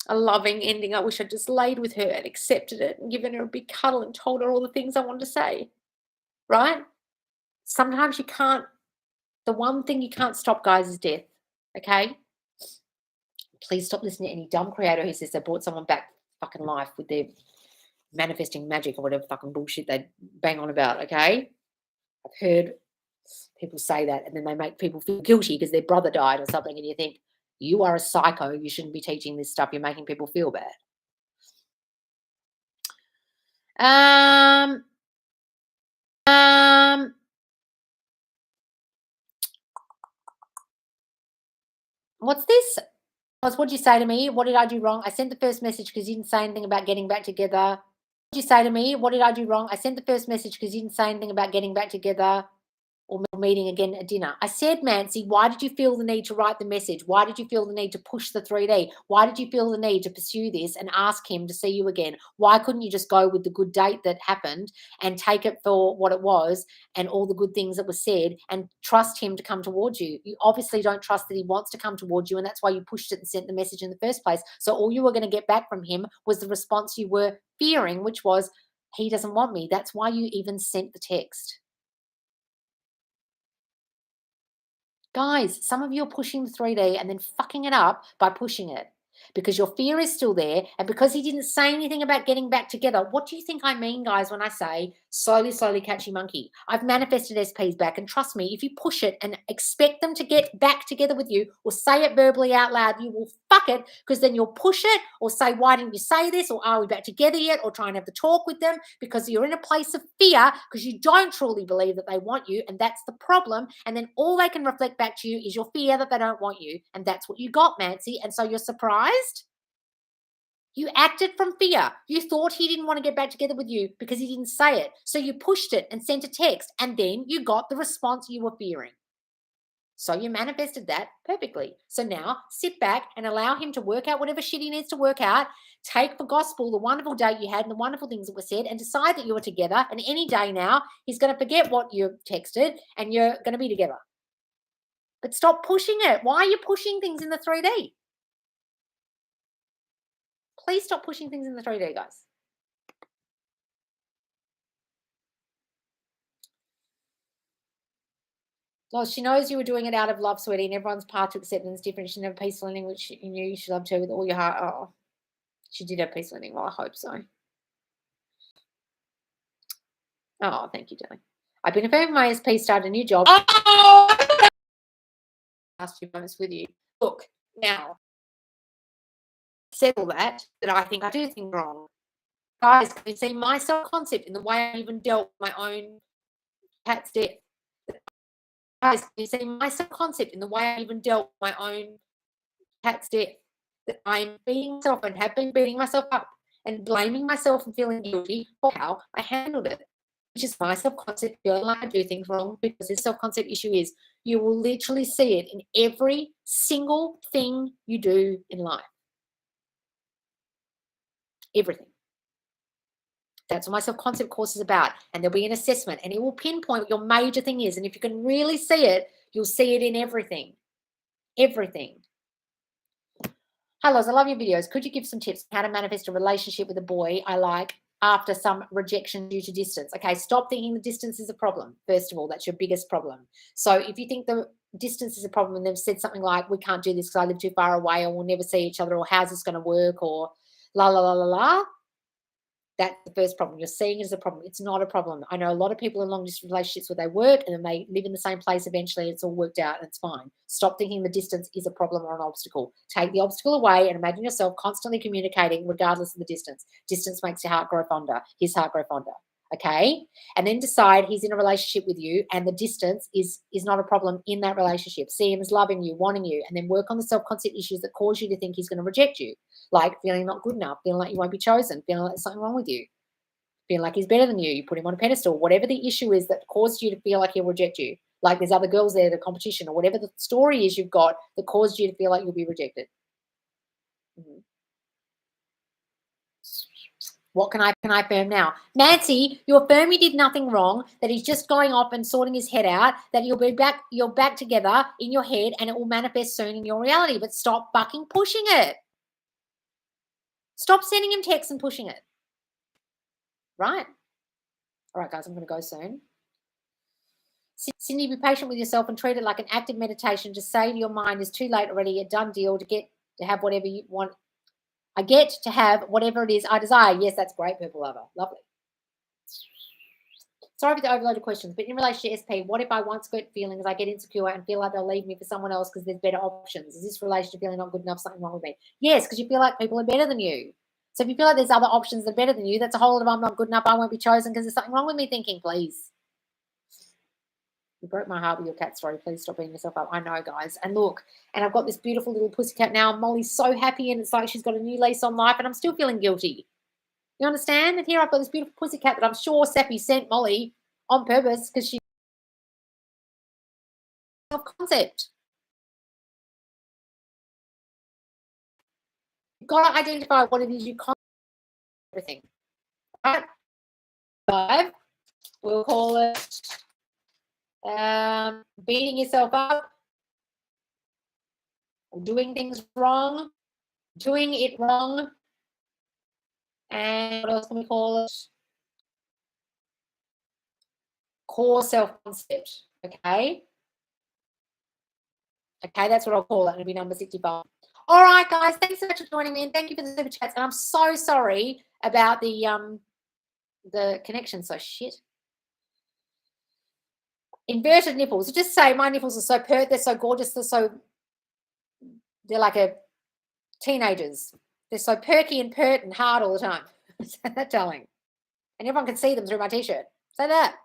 A loving ending. I wish I'd just laid with her and accepted it and given her a big cuddle and told her all the things I wanted to say. Right? Sometimes you can't. The one thing you can't stop, guys, is death. Okay? Please stop listening to any dumb creator who says they brought someone back fucking life with their manifesting magic or whatever fucking bullshit they bang on about, okay? I've heard people say that and then they make people feel guilty because their brother died or something and you think, you are a psycho, you shouldn't be teaching this stuff, you're making people feel bad. What's this? What did you say to me? What did I do wrong? I sent the first message because you didn't say anything about getting back together. did you say to me? What did I do wrong? I sent the first message because you didn't say anything about getting back together or meeting again at dinner. I said, Nancy, why did you feel the need to write the message? Why did you feel the need to push the 3D? Why did you feel the need to pursue this and ask him to see you again? Why couldn't you just go with the good date that happened and take it for what it was and all the good things that were said and trust him to come towards you? You obviously don't trust that he wants to come towards you, and that's why you pushed it and sent the message in the first place. So all you were going to get back from him was the response you were fearing, which was, he doesn't want me. That's why you even sent the text. Guys, some of you are pushing the 3D and then fucking it up by pushing it because your fear is still there. And because he didn't say anything about getting back together, what do you think I mean, guys, when I say slowly, slowly catch your monkey? I've manifested SPs back, and trust me, if you push it and expect them to get back together with you or say it verbally out loud, you will fuck it, because then you'll push it or say, why didn't you say this? Or are we back together yet? Or try and have the talk with them because you're in a place of fear because you don't truly believe that they want you, and that's the problem. And then all they can reflect back to you is your fear that they don't want you, and that's what you got, Nancy. And so you're surprised? You acted from fear. You thought he didn't want to get back together with you because he didn't say it. So you pushed it and sent a text, and then you got the response you were fearing. So you manifested that perfectly. So now sit back and allow him to work out whatever shit he needs to work out. Take for gospel the wonderful date you had and the wonderful things that were said, and decide that you are together. And any day now, he's going to forget what you texted and you're going to be together. But stop pushing it. Why are you pushing things in the 3D? Please stop pushing things in the 3D, guys. Well, she knows you were doing it out of love, sweetie, and everyone's path to acceptance is different. She never peaceful ending, which you knew you should love her with all your heart. Oh, she did have peaceful ending. Well, I hope so. Oh, thank you, darling. I've been affirming my SP, started a new job. Oh! Last few moments with you. Look, now, said all that I think I do things wrong. Guys, can you see my self-concept in the way I even dealt with my own cat's death? Guys, can you see my self-concept in the way I even dealt with my own cat's death? That I'm beating myself and have been beating myself up and blaming myself and feeling guilty for how I handled it, which is my self-concept, feeling like I do things wrong, because this self-concept issue is you will literally see it in every single thing you do in life. Everything. That's what my self-concept course is about. And there'll be an assessment, and it will pinpoint what your major thing is. And if you can really see it, you'll see it in everything. Everything. Hi, Loz, I love your videos. Could you give some tips on how to manifest a relationship with a boy I like after some rejection due to distance? Okay, stop thinking the distance is a problem. First of all, that's your biggest problem. So if you think the distance is a problem and they've said something like, we can't do this because I live too far away, or we'll never see each other, or how's this going to work, or la, la, la, la, la, that's the first problem. You're seeing it as a problem. It's not a problem. I know a lot of people in long distance relationships where they work and then they live in the same place eventually. It's all worked out and it's fine. Stop thinking the distance is a problem or an obstacle. Take the obstacle away and imagine yourself constantly communicating regardless of the distance. Distance makes your heart grow fonder. His heart grow fonder. Okay? And then decide he's in a relationship with you and the distance is not a problem in that relationship. See him as loving you, wanting you, and then work on the self-concept issues that cause you to think he's going to reject you. Like feeling not good enough, feeling like you won't be chosen, feeling like there's something wrong with you, feeling like he's better than you put him on a pedestal, whatever the issue is that caused you to feel like he'll reject you, like there's other girls there, the competition, or whatever the story is you've got that caused you to feel like you'll be rejected. What can I affirm now? Nancy, you affirm you did nothing wrong, that he's just going off and sorting his head out, that you're back together in your head and it will manifest soon in your reality. But stop fucking pushing it. Stop sending him texts and pushing it. Right? All right, guys, I'm going to go soon. Cindy, be patient with yourself and treat it like an active meditation. Just say to your mind, it's too late already, a done deal to have whatever you want. I get to have whatever it is I desire. Yes, that's great, Purple Lover. Lovely. Sorry for the overloaded questions, but in relation to SP, what if I once get feelings I get insecure and feel like they'll leave me for someone else because there's better options? Is this relation to feeling not good enough something wrong with me? Yes, because you feel like people are better than you. So if you feel like there's other options that are better than you, that's a whole lot of I'm not good enough, I won't be chosen because there's something wrong with me thinking, please. You broke my heart with your cat story. Please stop beating yourself up. I know, guys. And look, and I've got this beautiful little pussycat now. Molly's so happy and it's like she's got a new lease on life and I'm still feeling guilty. You understand? And here I've got this beautiful pussycat that I'm sure Seppi sent Molly on purpose because she self-concept. You've got to identify what it is you concept everything. Right? 5, we'll call it beating yourself up, doing things wrong, doing it wrong, and what else can we call it? Core self-concept, okay? Okay, that's what I'll call it. It'll be number 65. All right, guys, thanks so much for joining me, and thank you for the super chats. And I'm so sorry about the connection. So shit. Inverted nipples. Just say my nipples are so pert. They're so gorgeous. They're like a teenagers. They're so perky and pert and hard all the time. Say that, darling. And everyone can see them through my t-shirt. Say that.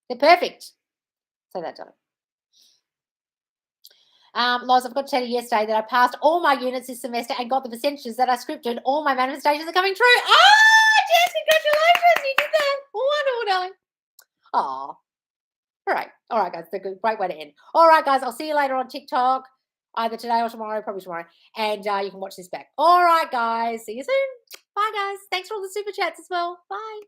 They're perfect. Say that, darling. Loz, I've got to tell you yesterday that I passed all my units this semester and got the percentages that I scripted. All my manifestations are coming true. Oh, Jess, congratulations. You did that. Wonderful, darling. Oh, all right, guys. That's a great way to end. All right, guys. I'll see you later on TikTok, either today or tomorrow, probably tomorrow. And you can watch this back. All right, guys. See you soon. Bye, guys. Thanks for all the super chats as well. Bye.